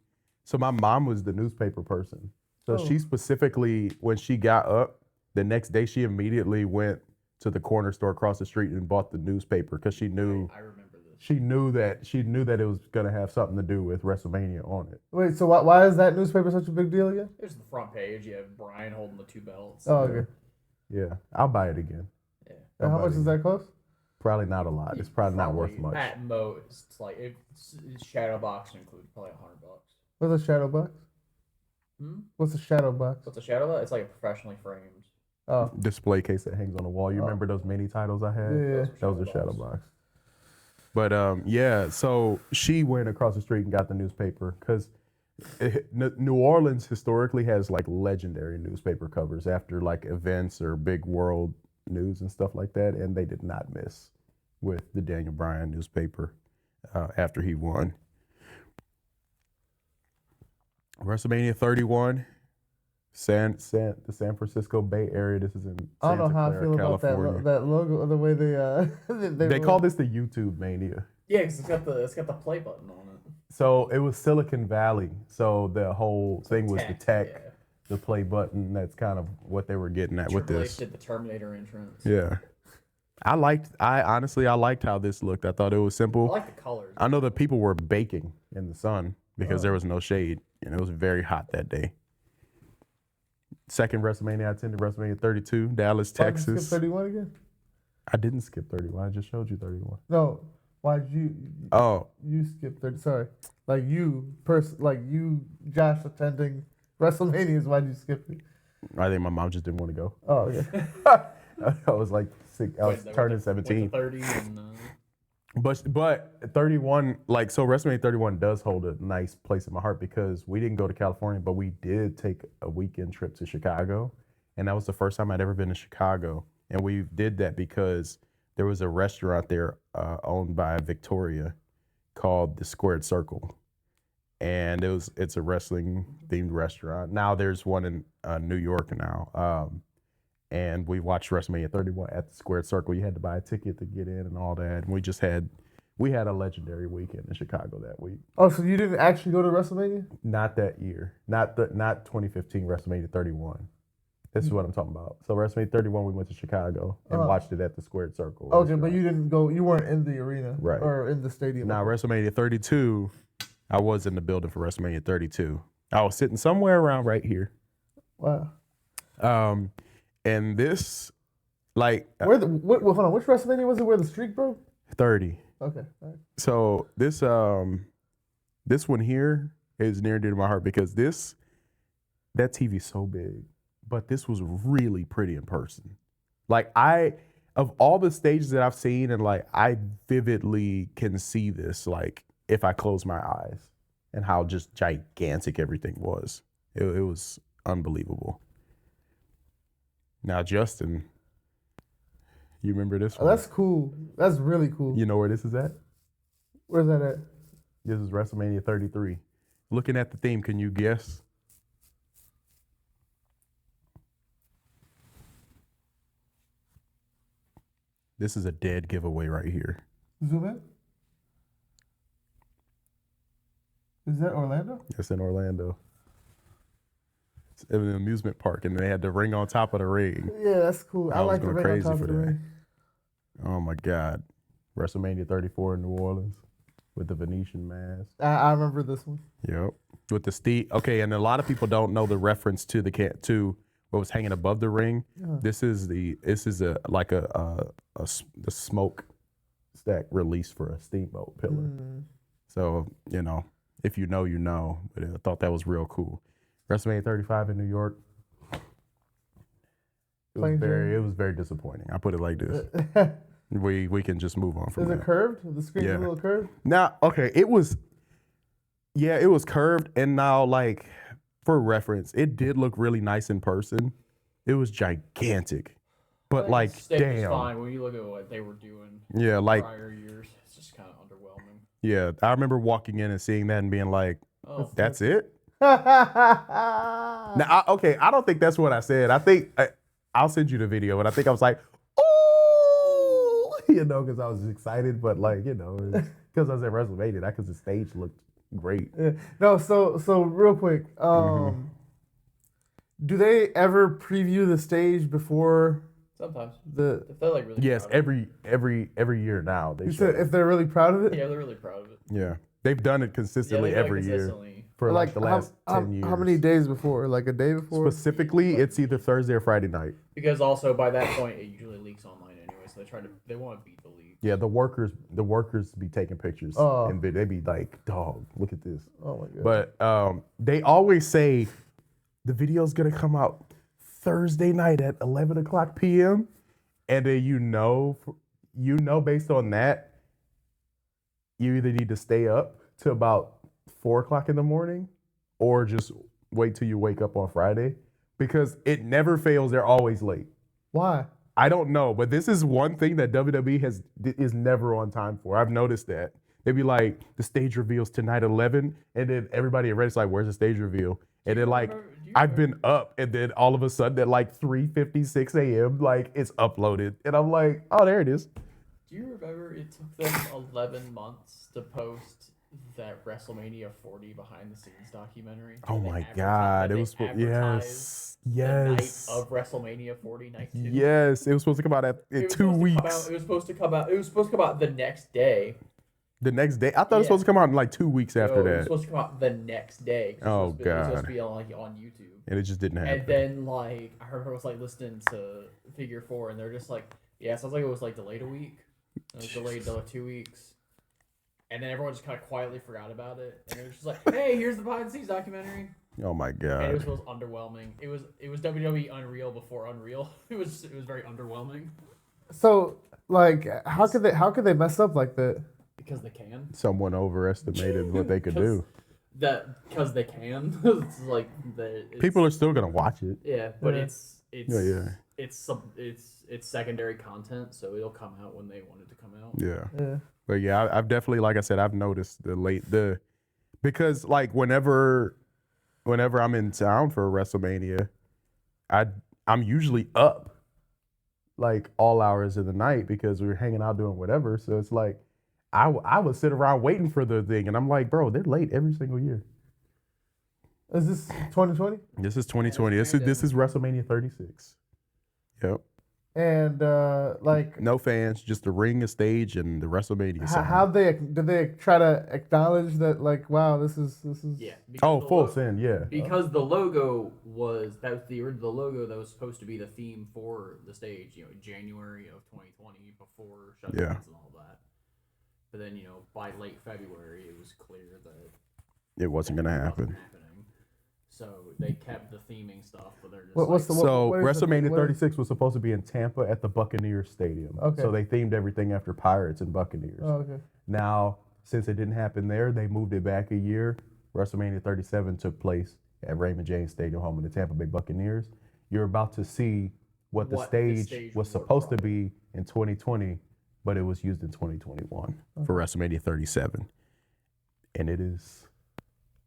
So my mom was the newspaper person. So she specifically, when she got up the next day, she immediately went to the corner store across the street and bought the newspaper because she knew. I remember this. She knew that it was gonna have something to do with WrestleMania on it. Wait, so why is that newspaper such a big deal again? There's the front page. You have Brian holding the 2 belts. Oh, okay. Yeah, I'll buy it again. Yeah. And how much does that cost? Probably not a lot. It's probably not worth much. At most, it's like it's shadow box includes probably $100. What's a shadow box? What's a shadow box? What's a shadow box? It's like a professionally framed. Oh, display case that hangs on the wall. You remember those mini titles I had? Yeah. That was a shadow box. But yeah, so she went across the street and got the newspaper because New Orleans historically has like legendary newspaper covers after like events or big world news and stuff like that, and they did not miss with the Daniel Bryan newspaper after he won. WrestleMania 31, the San Francisco Bay Area. This is in I don't know Santa how Clara, I feel California. about that logo, the way They call this the YouTube Mania. Yeah, because it's got the play button on it. So it was Silicon Valley. So the whole thing was the tech, the play button. That's kind of what they were getting at with this. Did the Terminator entrance. Yeah. I honestly liked how this looked. I thought it was simple. I like the colors. I know that people were baking in the sun because there was no shade and it was very hot that day. Second WrestleMania I attended, WrestleMania 32, Dallas, Texas. Did you skip 31 again? I didn't skip 31. I just showed you 31. No. Why'd you? Oh. You skipped 30. Sorry. Like you, Josh, attending WrestleMania, why'd you skip it? I think my mom just didn't want to go. Oh, yeah. I was like sick. I was turning 17. 30 and, But 31, like, so WrestleMania 31 does hold a nice place in my heart because we didn't go to California, but we did take a weekend trip to Chicago. And that was the first time I'd ever been to Chicago. And we did that because there was a restaurant there owned by Victoria called the Squared Circle. And it's a wrestling themed restaurant. Now there's one in New York now. And we watched WrestleMania 31 at the Squared Circle. You had to buy a ticket to get in and all that. And we had a legendary weekend in Chicago that week. Oh, so you didn't actually go to WrestleMania? Not that year. Not 2015 WrestleMania 31. This is what I'm talking about. So WrestleMania 31, we went to Chicago and watched it at the Squared Circle. Okay, restaurant. but you didn't go. You weren't in the arena, Right? Or in the stadium. Now WrestleMania 32, I was in the building for WrestleMania 32. I was sitting somewhere around right here. Wow. And this, like, hold on. Which WrestleMania was it where the streak broke? 30. Okay. All right. So this one here is near and dear to my heart because that TV's so big, but this was really pretty in person. Like of all the stages that I've seen, and like I vividly can see this, like if I close my eyes, and how just gigantic everything was. It was unbelievable. Now, Justin, you remember this one? Oh, that's cool. That's really cool. You know where this is at? Where's that at? This is WrestleMania 33. Looking at the theme, can you guess? This is a dead giveaway right here. Zoom in. Is that Orlando? It's in Orlando. It's in an amusement park, and they had the ring on top of the ring. Yeah, that's cool. I like the ring on top of the ring. Oh my God. WrestleMania 34 in New Orleans with the Venetian mask. I remember this one. Yep. With the Steve. Okay, and a lot of people don't know the reference to to what was hanging above the ring. Yeah. This is the smoke stack release for a steamboat pillar. Mm. So if you know, you know. But I thought that was real cool. WrestleMania 35 in New York. It was very disappointing. I put it like this. We can just move on from Is that. it curved? The screen's Yeah. a little curved? Now, okay, it was curved, and now, like, for reference, it did look really nice in person. It was gigantic, but like, Stage was damn, fine when you look at what they were doing yeah, like, prior years. It's just kind of underwhelming. yeah. I remember walking in and seeing that and being like, Oh, "That's it." Now, I don't think that's what I said. I think I'll send you the video, but I think I was like, "Oh," because I was excited, but like, because I was at WrestleMania, because the stage looked great. Yeah. No, so real quick, do they ever preview the stage before sometimes the? if they're like really Yes, proud of every year now they You show said it. if they're really proud of it. it. Yeah, they're really proud of it. Yeah, they've done it Yeah, consistently they do it every year consistently. for like the last 10 years. How many days before? Like a day before? Specifically, it's either Thursday or Friday night. Because also by that point it usually leaks online anyway, so they want to beat the leak. Yeah, the workers be taking pictures and they be like, "Dog, look at this." Oh my god! But they always say the video's gonna come out Thursday night at 11 o'clock p.m. and then based on that, you either need to stay up to about 4 o'clock in the morning, or just wait till you wake up on Friday, because it never fails. They're always late. Why? I don't know, but this is one thing that WWE is never on time for. I've noticed that. They'd be like, the stage reveals tonight 11, and then everybody at Reddit's like, "Where's the stage reveal?" And then like, I've been up, and then all of a sudden at like 3:56 a.m., like it's uploaded, and I'm like, "Oh, there it is." Do you remember it took them 11 months to post that WrestleMania 40 behind the scenes documentary? Oh They my advertised- God, they it was advertised yes. the night of WrestleMania 40 night 2. Yes, it was supposed to come out in 2 weeks. It was supposed to come out the next day. The next day, I thought it was supposed to come out in like 2 weeks after It was that, supposed to come out the next day. Oh, It was supposed God. to be on YouTube. and it just didn't happen. And then like I remember I was like listening to Figure 4, and they're just like, yeah, it sounds like it was like delayed a week. It was delayed to 2 weeks. And then everyone just kind of quietly forgot about it. And it was just like, hey, here's the behind the scenes documentary. Oh my And God. it was underwhelming. It was WWE Unreal before Unreal. It was very underwhelming. So like, how could they mess up like that? Because they can. Someone overestimated what they could do. Because they can. It's like People are still gonna watch it. Yeah, but Yeah. it's secondary content, so it'll come out when they want it to come out. Yeah. Yeah. But yeah, I've definitely, like I said, I've noticed because like whenever I'm in town for WrestleMania, I'm usually up like all hours of the night because we're hanging out doing whatever. So it's like I would sit around waiting for the thing, and I'm like, bro, they're late every single year. Is this 2020? This is 2020. This is WrestleMania 36. Yep. And like, No fans, just the ring, a stage, and the WrestleMania sign. how did they try to acknowledge that? Like, wow, this is Yeah. Oh, full send, yeah. Because the logo was the logo that was supposed to be the theme for the stage. January of 2020 before shutdowns Yeah. and all that. But then by late February it was clear that It wasn't gonna it happen. wasn't happening. So they kept the theming stuff, but they're just What's the So what is the- WrestleMania what is- 36 was supposed to be in Tampa at the Buccaneers Stadium. Okay. So they themed everything after Pirates and Buccaneers. Oh, okay. Now, since it didn't happen there, they moved it back a year. WrestleMania 37 took place at Raymond James Stadium, home of the Tampa Bay Buccaneers. You're about to see what the stage was supposed to be in 2020, but it was used in 2021 for WrestleMania 37. And it is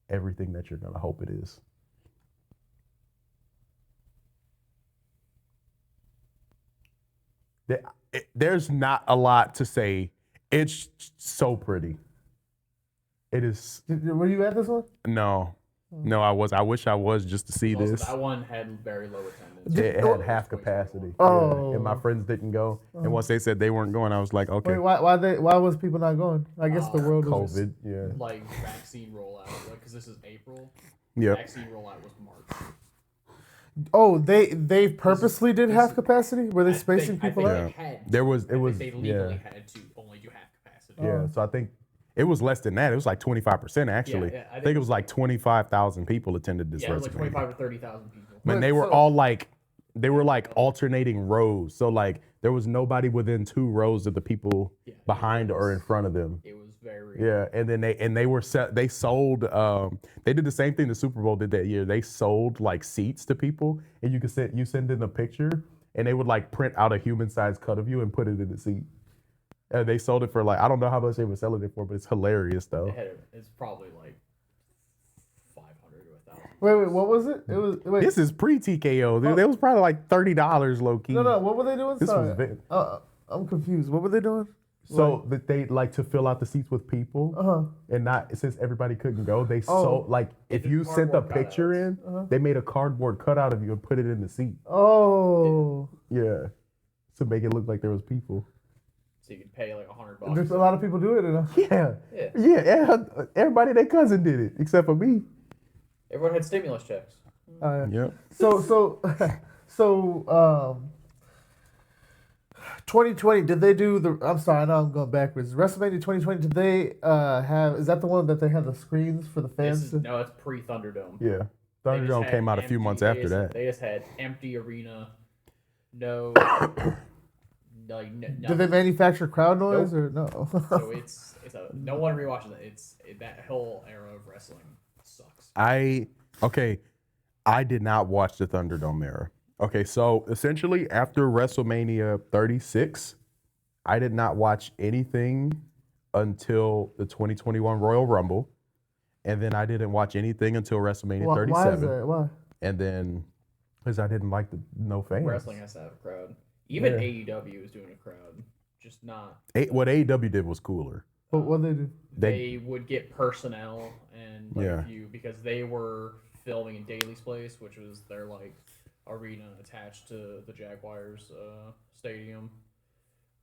everything that you're going to hope it is. There's not a lot to say. It's so pretty. It is. Were you at this one? No. No, I was. I wish I was just to see Also, this. that one had very low attendance. It had half 2021. capacity. Oh. Yeah, and my friends didn't go. And once they said they weren't going, I was like, okay. Wait, why was people not going? I guess the world was COVID. Yeah. Like vaccine rollout, like because this is April. Yep. Vaccine rollout was March. Oh, they purposely did half capacity? Were they I spacing think people they out? had There to. was. It I was. think they legally Yeah. had to only do half capacity. Yeah. So I think it was less than that. It was like 25% actually. Yeah, I think it was like 25,000 people attended this Yeah, it was like WrestleMania. 25 to 30,000 people. But Wait, they were so- all like, they were like alternating rows. So like there was nobody within 2 rows of the people Yeah, it behind or in was- front of them. It was very. Yeah, and then they were set. They sold. They did the same thing the Super Bowl did that year. They sold like seats to people, and you could send in a picture, and they would like print out a human sized cut of you and put it in the seat. And they sold it for like I don't know how much they were selling it for, but it's hilarious though. It's probably like 500 to 1,000. Wait, what was it? It was wait. This is pre TKO. Dude. It was probably like $30 low key. No, what were they doing? This Sorry. was big. I'm confused. What were they doing? So that they like to fill out the seats with people, and not since everybody couldn't go, they sold like if did you sent a cardboard picture in, they made a cardboard cutout of you and put it in the seat. Oh, Yeah, to make it look like there was people. So you could pay like $100. there's a lot of people do it. Enough. Yeah, Yeah. Everybody, their cousin did it except for me. Everyone had stimulus checks. Yep. So 2020, did they do the? I'm sorry, I know I'm going backwards. WrestleMania 2020, did they have? Is that the one that they had the screens for the fans? No, it's pre Thunderdome. Yeah, Thunderdome came out a few months after that. They just had empty arena. No. Like Did they manufacture crowd noise or no? So it's no one rewatches it. That whole era of wrestling sucks. I did not watch the Thunderdome era. Okay, so essentially after WrestleMania 36, I did not watch anything until the 2021 Royal Rumble, and then I didn't watch anything until WrestleMania 37. Why is that? Why? And then because I didn't like the no fans. Wrestling has to have a crowd. Even AEW is doing a crowd, just not. What AEW did was cooler. What they do? They would get personnel and like Yeah. because they were filming in Daly's place, which was their like arena attached to the Jaguars stadium.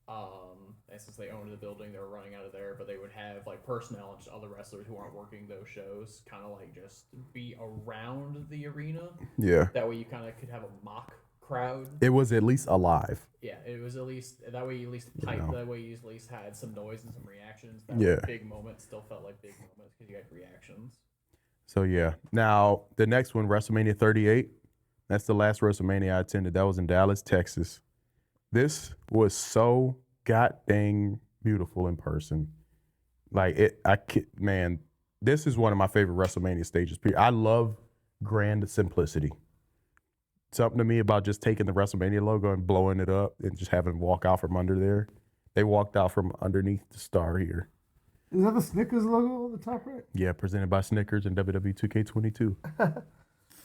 And since they owned the building, they were running out of there, but they would have like personnel and just other wrestlers who aren't working those shows kind of like just be around the arena. Yeah. That way you kind of could have a mock crowd. It was at least alive. Yeah, it was at least that way. You at least type that way. You at least had some noise and some reactions. That Yeah. way big moments still felt like big moments because you had reactions. So yeah. Now the next one, WrestleMania 38. That's the last WrestleMania I attended. That was in Dallas, Texas. This was so goddamn beautiful in person. Like man, this is one of my favorite WrestleMania stages. I love grand simplicity. Something to me about just taking the WrestleMania logo and blowing it up and just having them walk out from under there. They walked out from underneath the star here. Is that the Snickers logo on the top right? Yeah, presented by Snickers and WWE 2K22.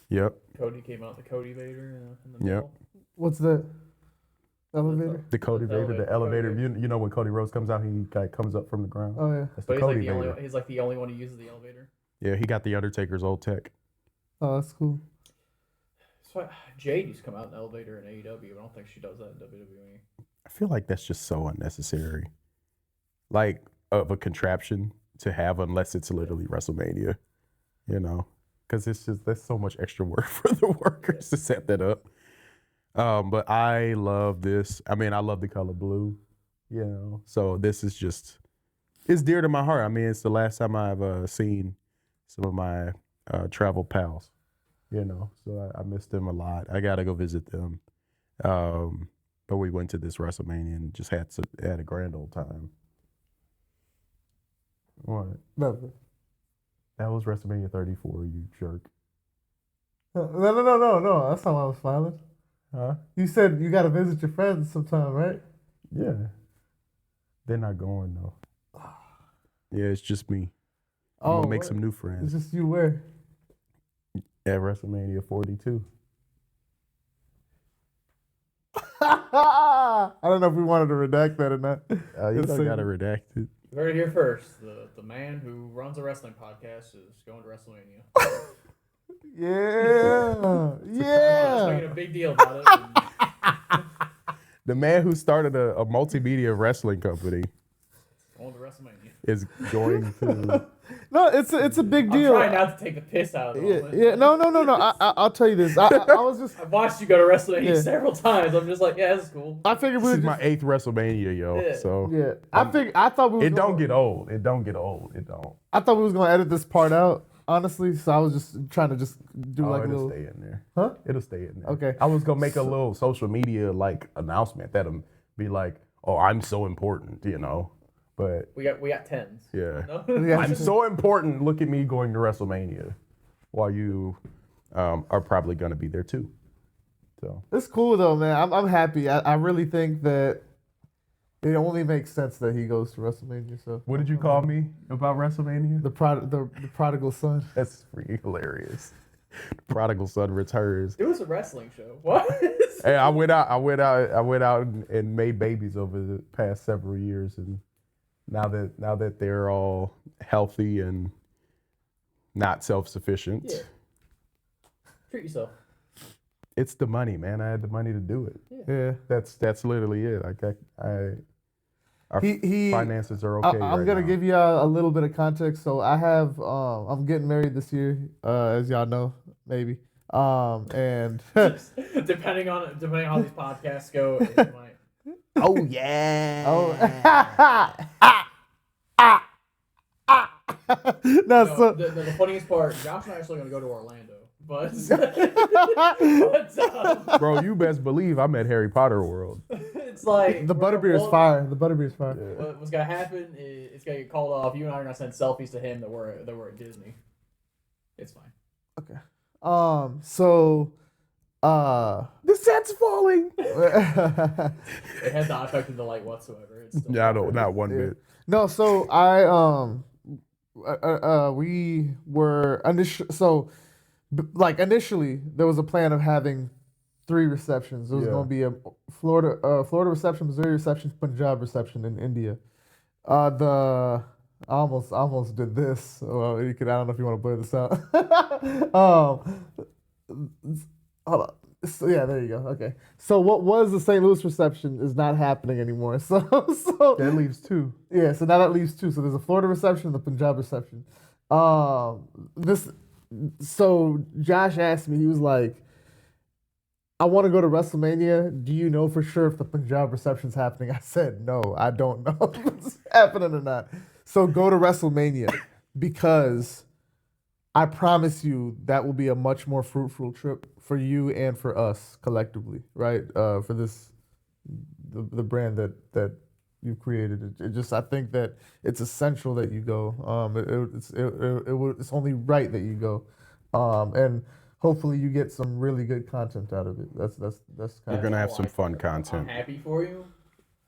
Yep. Cody came out the Cody Vader in the Yep. middle. What's the elevator? The Cody Vader, the elevator. elevator. You know when Cody Rhodes comes out, he kind of comes up from the ground. Oh yeah. That's But the he's like Cody the Vader. only. He's like the only one who uses the elevator. Yeah, he got the Undertaker's old tech. Oh, that's cool. So Jade used to come out in the elevator in AEW, but I don't think she does that in WWE. I feel like that's just so unnecessary. Like of a contraption to have unless it's literally WrestleMania, you know, because it's just that's so much extra work for the workers to set that up. But I love this. I mean, I love the color blue, you know. So this is just it's dear to my heart. I mean, it's the last time I've seen some of my travel pals, you know. So I miss them a lot. I gotta go visit them. But we went to this WrestleMania and just had a grand old time. What? Nothing. That was WrestleMania 34, you jerk. No. That's not why I was smiling. Huh? You said you got to visit your friends sometime, right? Yeah. They're not going though. Yeah, it's just me. I'm gonna make some new It's friends just you where? at WrestleMania 42. I don't know if we wanted to redact that or not. You It's don't so- gotta redact it. You heard it here first. The man who runs a wrestling podcast is going to WrestleMania. Yeah. I was Yeah. making a big deal about it. And The man who started a multimedia wrestling company on to WrestleMania. is going to. No, it's a big I'm deal. trying not to take the piss out of it. Yeah. No. I'll tell you this. I was just. I've watched you go to WrestleMania Yeah. several times. I'm just like, yeah, this is cool. I figured we This would is my just. 8th WrestleMania, yo. Yeah. So Yeah. I thought we was. it don't get old. It don't get old. It don't. I thought we was gonna edit this part out. Honestly, so I was just trying to just do like a it'll little. stay in there. Huh? It'll stay in there. Okay. I was gonna make a little social media like announcement that'll be like, "Oh, I'm so important," you know. But We got tens. yeah, No? Yeah. I'm so important. Look at me going to WrestleMania, while you are probably gonna be there too. So It's cool though, man. I'm happy. I really think that it only makes sense that he goes to WrestleMania. So what did you call me about WrestleMania? the prodigal son. That's freaking hilarious. The prodigal son returns. It was a wrestling show. What? Hey, I went out and made babies over the past several years, and now that they're all healthy and not self-sufficient, Yeah. Treat yourself. it's the money, man. I had the money to do it. Yeah. That's literally it. Like our He finances are okay. I'm right gonna now. give you a little bit of context. So I have I'm getting married this year, as y'all know, maybe. And depending on how these podcasts go, it might. Oh yeah. no, No, so the funniest part, Josh and I are actually gonna go to Orlando, but Bro, you best believe I'm at Harry Potter World. it's like the butterbeer is well, fire. The butterbeer is fire. What's gonna happen is it's gonna get called off. You and I are gonna send selfies to him that we're at Disney. It's fine. Okay. So, The set's falling. It has not affected the light whatsoever. It's still Yeah, I don't. Not one bit. no, so we were initially there was a plan of having 3 receptions. There was Yeah. going to be a Florida reception, Missouri reception, Punjab reception in India. I almost did this. Well, I don't know if you want to blur this out. Hold on. So, yeah, there you go. Okay. So what was the St. Louis reception is not happening anymore. So That leaves 2. yeah, so now that leaves 2. So there's a Florida reception and the Punjab reception. So Josh asked me, he was like, I want to go to WrestleMania. Do you know for sure if the Punjab reception's happening? I said, no, I don't know if it's happening or not. So go to WrestleMania because I promise you that will be a much more fruitful trip for you and for us collectively, right? For this, the brand that you've created. I think that it's essential that you go. It's only right that you go, and hopefully you get some really good content out of it. That's kind We're of gonna have some fun I'm content. happy for you.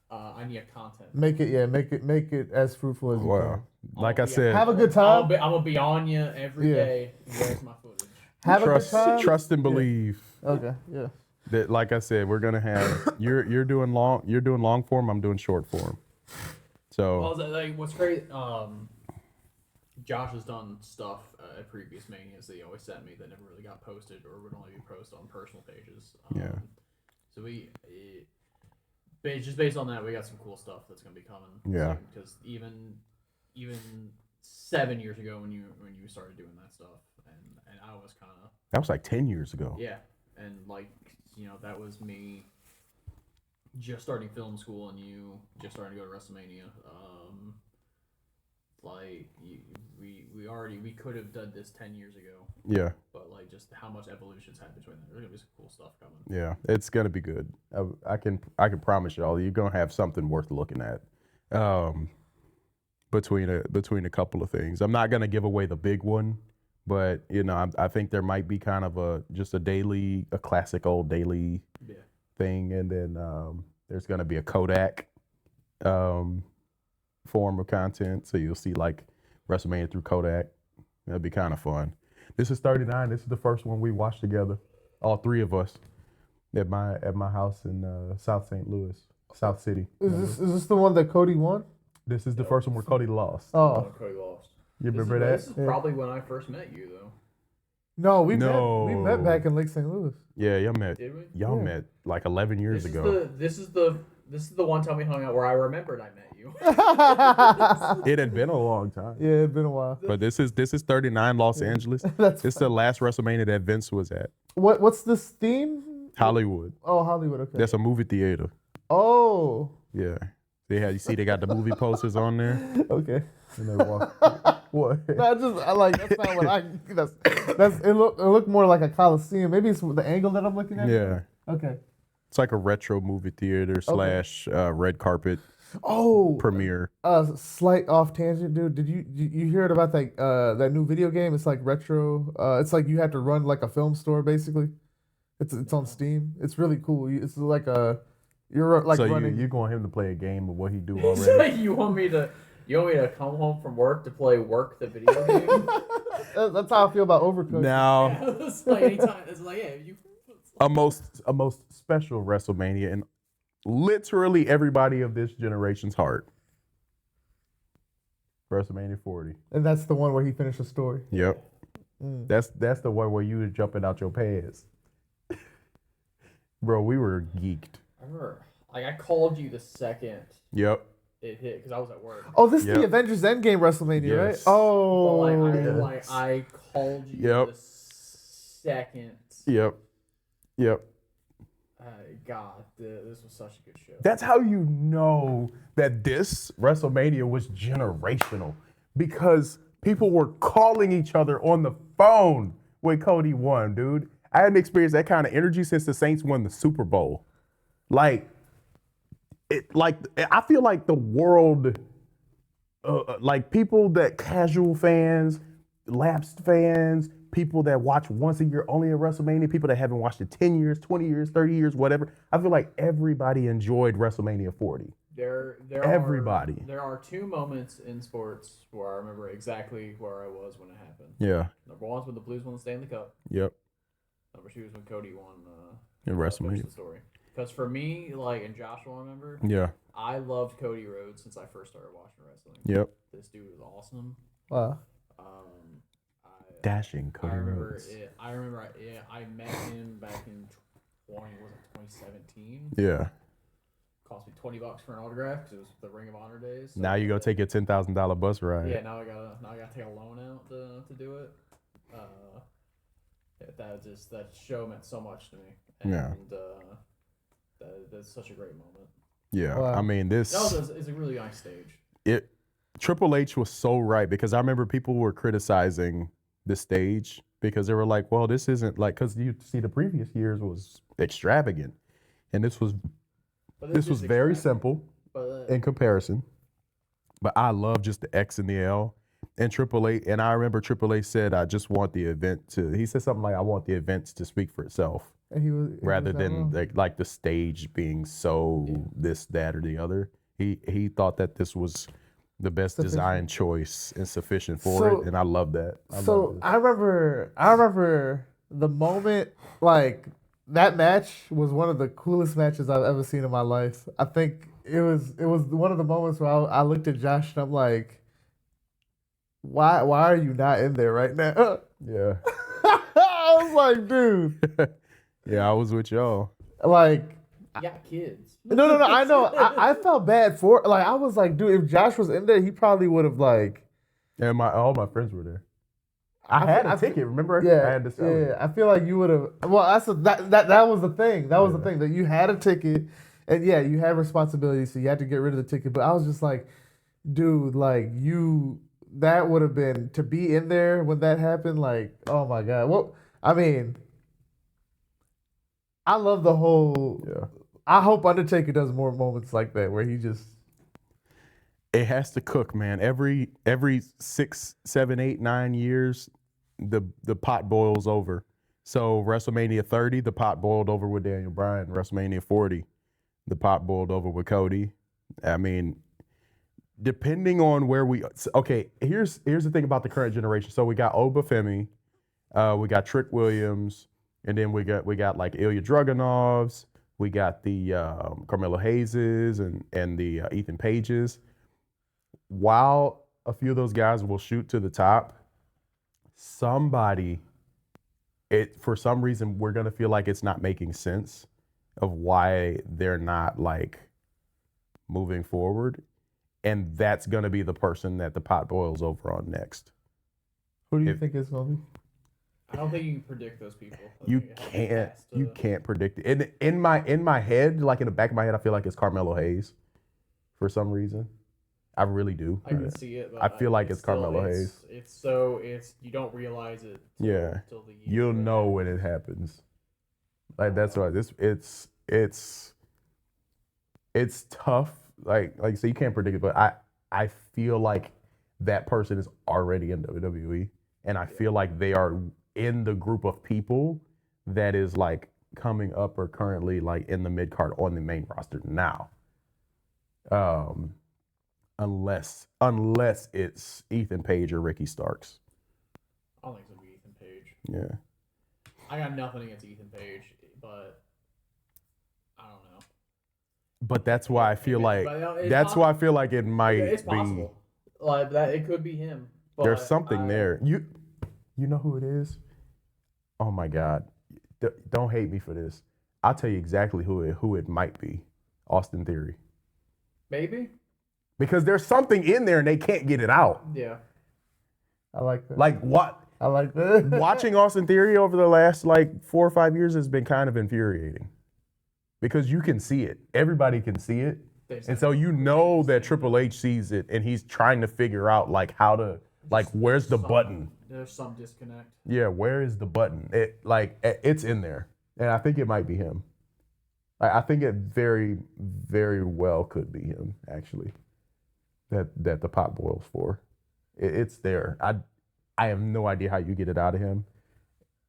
I need content. make it as fruitful as you Wow. Like I said, Have a good I'm time. gonna be on you every Yeah. day. Where's my footage? can. Have a trust, good time. trust and believe Okay, yeah. that. Like I said, we're gonna have. You're doing long form. I'm doing short form. So Well, like what's great, Josh has done stuff at previous manias that he always sent me that never really got posted or would only be posted on personal pages. Yeah. So just based on that, we got some cool stuff that's gonna be coming. Yeah. Because even 7 years ago when you started doing that stuff, and I was kind of that was like 10 years ago. yeah, and like that was me just starting film school and you just starting to go to WrestleMania. We could have done this 10 years ago, Yeah. but like just how much evolution's had between there. There's gonna be some cool stuff coming. Yeah. It's gonna be good. I can promise y'all, you're gonna have something worth looking at. Between a couple of things, I'm not gonna give away the big one, but I think there might be kind of a classic old daily Yeah. thing, and then there's gonna be a Kodak form of content, so you'll see like WrestleMania through Kodak. That'll be kind of fun. This is 39. This is the first one we watched together, all 3 of us, at my house in South St. Louis, South City. Is this the one that Cody won? This is the first one where Cody lost. Oh, Cody lost. You This remember is that? probably when I first met you though. No, we No. met back in Lake St. Louis. Yeah, y'all met. Did we? Y'all Yeah. met like 11 years This ago. is the one time we hung out where I remembered I met you. It had been a long time. Yeah, it's been a while. But this is 39 Los Angeles. That's It's the last WrestleMania that Vince was at. what's this theme? Hollywood. Oh, Hollywood. Okay. That's a movie theater. Oh, Yeah. You see they got the movie posters on there. okay. And they walk. What? I like that's not what I. That's it. Looked more like a coliseum. Maybe it's the angle that I'm looking at. Yeah. Okay. It's like a retro movie theater / red carpet Oh, premiere. slight off tangent, dude. Did you hear about that new video game? It's like retro. It's like you have to run like a film store basically. It's on Steam. It's really cool. It's like you're like So running. you want him to play a game of what he do It's already? like you want me to come home from work to play Work the video game? That's how I feel about Overcooked. Now, Yeah, it's like anytime. It's like a most special WrestleMania in literally everybody of this generation's heart. WrestleMania 40. And that's the one where he finished the story. Yep. That's the one where you were jumping out your pants. Bro, we were geeked. I remember, like I called you the second Yep. it hit because I was at work. Oh, this is Yep. the Avengers Endgame WrestleMania, right? Yes. Oh, But I called you Yep. the second. Yep. Yep. God, this was such a good show. That's how you know that this WrestleMania was generational, because people were calling each other on the phone when Cody won, dude. I hadn't experienced that kind of energy since the Saints won the Super Bowl. I feel like the world, like people that casual fans, lapsed fans, people that watch once a year only at WrestleMania, people that haven't watched it 10 years, 20 years, 30 years, whatever. I feel like everybody enjoyed WrestleMania 40. Everybody. There are two moments in sports where I remember exactly where I was when it happened. Yeah. Number one is when the Blues won the Stanley Cup. Yep. Number two is when Cody won In finished WrestleMania. the story. Because for me, like, and Josh will remember, Yeah. I loved Cody Rhodes since I first started watching wrestling. Yep. This dude was awesome. wow. Dashing I Cody remember Rhodes. I met him back in 2017. Yeah. Cost me $20 for an autograph because it was the Ring of Honor days. So Now you go take your $10,000 bus ride. yeah, now I gotta take a loan out to do it. That show meant so much to me. And, Yeah. That's such a great moment. Yeah. Wow. I mean, It's a really nice stage. Triple H was so right, because I remember people were criticizing the stage because they were like, well, this isn't like, because you see the previous years was extravagant, and this was But this was very extravagant. simple But in comparison. But I love just the X and the L. And Triple H, and I remember Triple H said, I just want the event to, he said something like, I want the events to speak for itself, And he was rather that than wrong. like the stage being so this, that, or the other. He thought that this was the best Sufficient. design choice and sufficient for So- it, and I love that. I remember the moment, like that match was one of the coolest matches I've ever seen in my life. I think it was one of the moments where I looked at Josh and I'm like, why are you not in there right now? Yeah. I was like, dude, Yeah, I was with y'all. like you got kids. no, I know. I felt bad for, like, I was like, dude, if Josh was in there, he probably would have, like, And all my friends were there. I had a ticket, remember? yeah, I had to sell it. I feel like you would have. Well, that was the thing. That was the thing, that you had a ticket, and yeah, you had responsibilities, so you had to get rid of the ticket. But I was just like, dude, like that would have been, to be in there when that happened. Like, oh my god. Well, I mean, I love the whole. Yeah. I hope Undertaker does more moments like that where he just. It has to cook, man. Every 6, 7, 8, 9 years, the pot boils over. So WrestleMania 30, the pot boiled over with Daniel Bryan. WrestleMania 40, the pot boiled over with Cody. I mean, depending on where we. Okay, here's the thing about the current generation. So we got Obafemi, we got Trick Williams, and then we got like Ilya Dragunovs. We got the Carmelo Hayeses and the Ethan Pages. While a few of those guys will shoot to the top, somebody for some reason we're gonna feel like it's not making sense of why they're not like moving forward, and that's gonna be the person that the pot boils over on next. Who do you think it's gonna be? I don't think you can predict those people. You can't predict it. In my head, like in the back of my head, I feel like it's Carmelo Hayes for some reason. I really do. I can see it, but I feel like it's Carmelo Hayes. It's you don't realize it. Till the You'll know when it happens. Like that's why it's tough. Like so you can't predict it, but I feel like that person is already in WWE, and I feel like they are in the group of people that is like coming up or currently like in the mid card on the main roster now. Unless it's Ethan Page or Ricky Starks. I don't think it's gonna be Ethan Page. Yeah. I got nothing against Ethan Page, but I don't know. But that's why I feel like why I feel like it might It's be. possible. Like that, it could be him. But There's something there. You know who it is? Oh my God! Don't hate me for this. I'll tell you exactly who it might be. Austin Theory. Maybe. Because there's something in there and they can't get it out. Yeah. I like that. Like what? I like that. Watching Austin Theory over the last like 4 or 5 years has been kind of infuriating. Because you can see it. Everybody can see it. And so you know that Triple H sees it and he's trying to figure out like how to, like where's the button? There's some disconnect. Yeah, where is the button? It's in there. And I think it might be him. I think it very, very well could be him, actually. That the pot boils for. It's there. I have no idea how you get it out of him.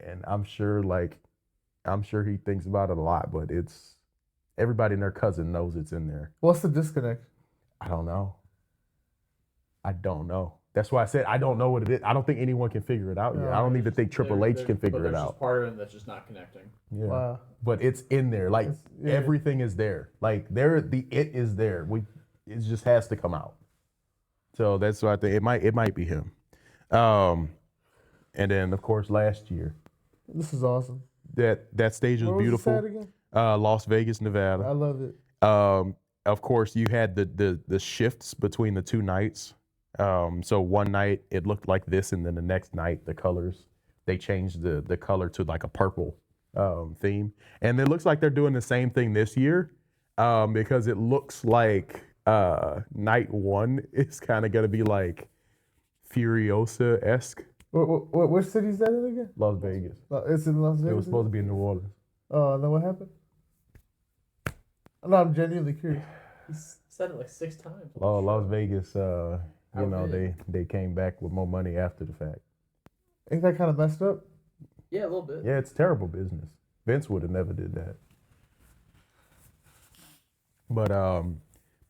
And I'm sure he thinks about it a lot, but it's everybody and their cousin knows it's in there. What's the disconnect? I don't know. That's why I said I don't know what it is. I don't think anyone can figure it out yet. I don't even think Triple H can figure it out. Just part of him that's just not connecting. Yeah. Wow. But it's in there. Like everything is there. Like it is there. It just has to come out. So that's why I think it might be him. And then of course last year. This is awesome. That stage was beautiful. Where was it at again? Las Vegas, Nevada. I love it. Of course you had the shifts between the two nights. So one night it looked like this, and then the next night the colors, they changed the color to like a purple theme. And it looks like they're doing the same thing this year because it looks like night one is kind of going to be like Furiosa-esque. What city is that in again? Las Vegas. It's in Las Vegas? It was supposed to be in New Orleans. Oh, and then what happened? No, I'm genuinely curious. He said it like 6 times. Oh, Las Vegas, they came back with more money after the fact. Ain't that kind of messed up? Yeah, a little bit. Yeah, it's terrible business. Vince would have never did that.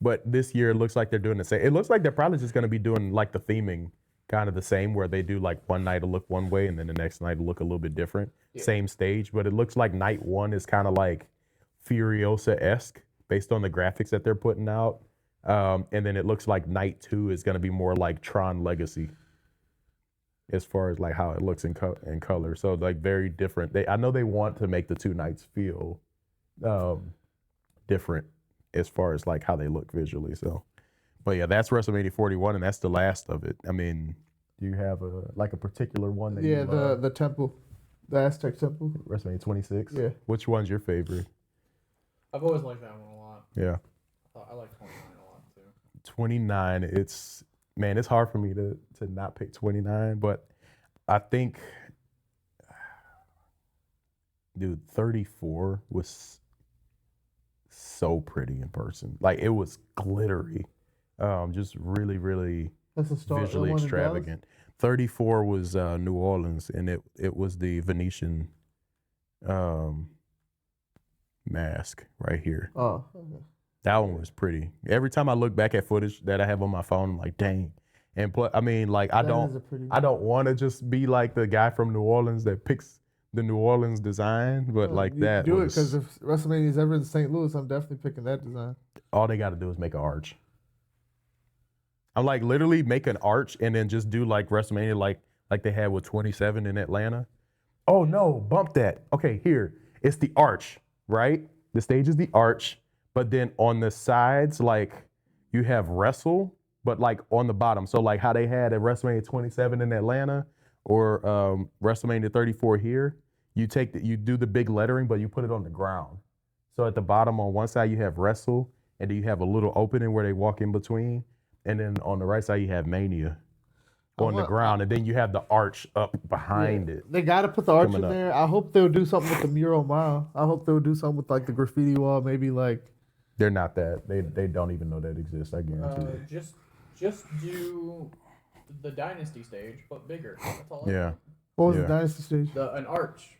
But this year it looks like they're doing the same. It looks like they're probably just going to be doing like the theming kind of the same, where they do like one night will look one way and then the next night will look a little bit different. Yeah. Same stage, but it looks like night one is kind of like Furiosa-esque based on the graphics that they're putting out. And then it looks like night two is going to be more like Tron Legacy as far as like how it looks in color. So like very different. I know they want to make the two nights feel different as far as like how they look visually. So, but yeah, that's WrestleMania 41, and that's the last of it. I mean, do you have a particular one that you love? the temple, the Aztec temple. WrestleMania 26. Yeah. Which one's your favorite? I've always liked that one a lot. Yeah. I like 29 a lot too. 29. It's hard for me to not pick 29, but I think, dude, 34 was so pretty in person. Like it was glittery, just really, really visually extravagant. 34 was New Orleans, and it was the Venetian mask right here. Oh, okay. That one was pretty. Every time I look back at footage that I have on my phone, I'm like, dang. And plus, I mean, like I don't want to just be like the guy from New Orleans that picks the New Orleans design, but like that. Do it because if WrestleMania is ever in St. Louis, I'm definitely picking that design. All they got to do is make an arch. I'm like literally make an arch and then just do like WrestleMania like they had with 27 in Atlanta. Oh no, bump that. Okay, here. It's the arch, right? The stage is the arch, but then on the sides, like you have wrestle, but like on the bottom. So like how they had at WrestleMania 27 in Atlanta or WrestleMania 34 here, you do the big lettering, but you put it on the ground. So at the bottom on one side you have wrestle, and then you have a little opening where they walk in between, and then on the right side you have Mania on the ground, and then you have the arch up behind it. They got to put the arch Coming in up. there. I hope they'll do something with the mural mile. I hope they'll do something with like the graffiti wall. Maybe like They're not that. They don't even know that exists. I guarantee it. Just do the dynasty stage, but bigger. That's all. Yeah. what was Yeah. the dynasty stage? An arch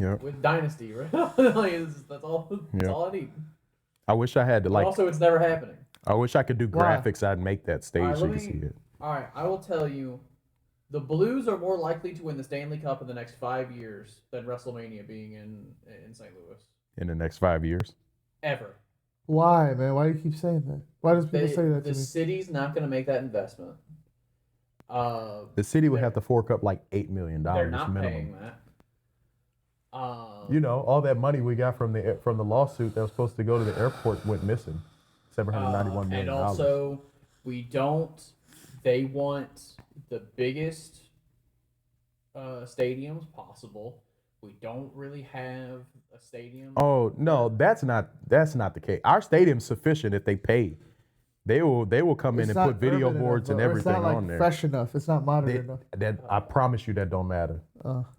Yeah. with dynasty, right? Like, that's all. That's Yeah. all I need. I wish I had to But like. also, it's never happening. I wish I could do Why? graphics. I'd make that stage Alright, so you let can me- see it. All right, I will tell you, the Blues are more likely to win the Stanley Cup in the next 5 years than WrestleMania being in St. Louis In the next 5 years. ever. Why, man? Why do you keep saying that? Why does people say that to The me? city's not going to make that investment. The city would They're- have to fork up like $8 million They're not minimum. paying that. You know, all that money we got from the lawsuit that was supposed to go to the airport went missing. $791 million. And also, they want the biggest stadiums possible. We don't really have a stadium. Oh no, that's not the case. Our stadium's sufficient if they pay. They will come in It's and not put video urban boards enough, and or everything it's not, like, on there. fresh enough. It's not modern They- enough. that I promise you that don't matter.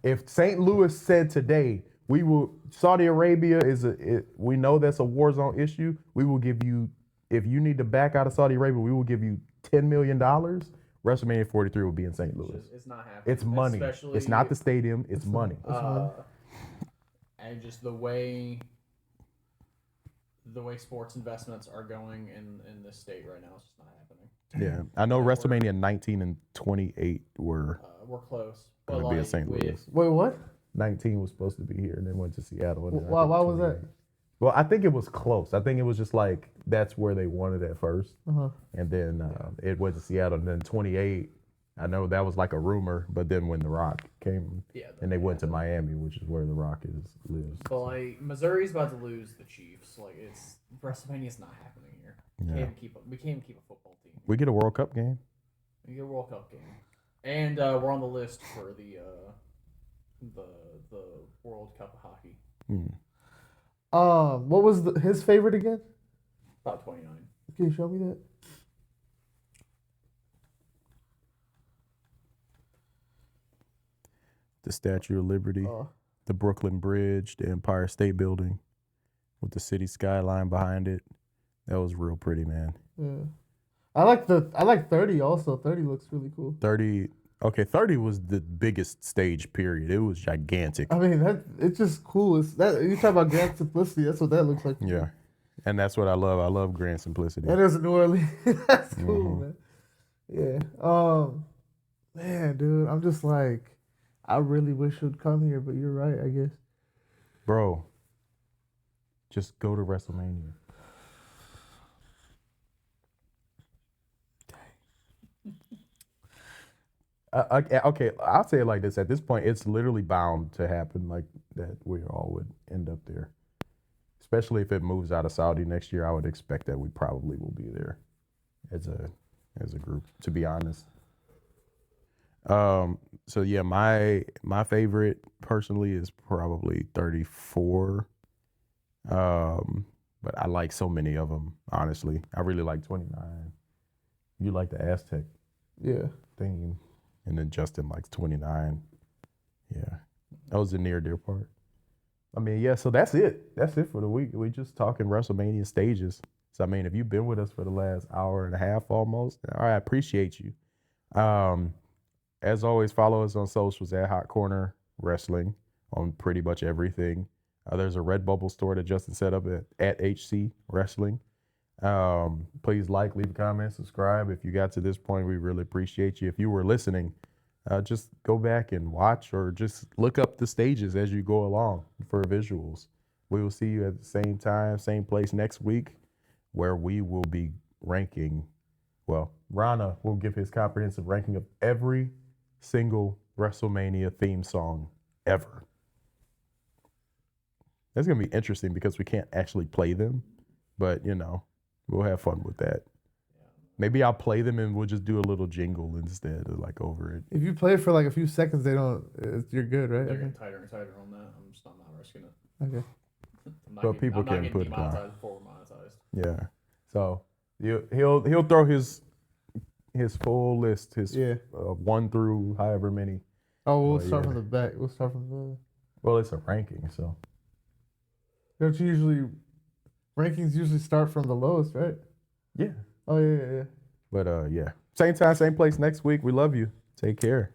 If St. Louis said today, Saudi Arabia we know that's a war zone issue. We will give you, if you need to back out of Saudi Arabia, we will give you $10 million. WrestleMania 43 will be in St. Louis. It's not happening. It's money. Especially, It's not the stadium. It's money. and just the way sports investments are going in this state right now, it's just not happening. Yeah, I know WrestleMania 19 and 28 were We're close. But going to be in like, St. Louis. Wait, what? 19 was supposed to be here and then went to Seattle. And then I Why? think Why was that? 28. Well, I think it was close. I think it was just like that's where they wanted it first, and then it went to Seattle. And then 28, I know that was like a rumor, but then when The Rock came, and they went to Miami, which is where The Rock lives. But like Missouri's about to lose the Chiefs. Like WrestleMania's not happening here. We can't even keep a football team. We get a World Cup game. We get a World Cup game, and we're on the list for the World Cup of hockey. What was his favorite again? About 29. Can you show me that? The Statue of Liberty, the Brooklyn Bridge, the Empire State Building, with the city skyline behind it. That was real pretty, man. Yeah. I like 30 also. 30 looks really cool. 30 was the biggest stage period. It was gigantic. I mean, it's just cool. It's that you talk about grand simplicity. That's what that looks like. Yeah. And that's what I love. I love grand simplicity. And there's New Orleans. That's cool, man. Yeah. Man, dude, I'm just like, I really wish you'd come here, but you're right, I guess. Bro, just go to WrestleMania. Okay, I'll say it like this. At this point, it's literally bound to happen like that we all would end up there. Especially if it moves out of Saudi next year, I would expect that we probably will be there as a group, to be honest. So yeah, my favorite personally is probably 34. But I like so many of them, honestly. I really like 29. You like the Aztec theme. And then Justin likes 29. Yeah. That was the near dear part. I mean, yeah, so that's it. That's it for the week. We just talking WrestleMania stages. So I mean, if you've been with us for the last hour and a half almost, all right, I appreciate you. As always, follow us on socials at Hot Corner Wrestling on pretty much everything. There's a Redbubble store that Justin set up at HC Wrestling. Please like, leave a comment, subscribe. If you got to this point, we really appreciate you. If you were listening, just go back and watch or just look up the stages as you go along for visuals. We will see you at the same time, same place next week, where we will be ranking. Well, Rana will give his comprehensive ranking of every single WrestleMania theme song ever. That's gonna be interesting because we can't actually play them, but you know, we'll have fun with that. Maybe I'll play them and we'll just do a little jingle instead of like over it. If you play it for like a few seconds, they don't. You're good, right? They're Okay. getting tighter and tighter on that. I'm just not risking it. Okay. But people can put it on. demonetized before we're monetized. Yeah. So he'll throw his full list, his Yeah. 1 through however many. Oh, we'll Oh, start yeah. from the back. We'll start from the. Well, it's a ranking, so Don't you usually rankings usually start from the lowest, right? yeah. Oh yeah. But yeah. Same time, same place next week. We love you. Take care.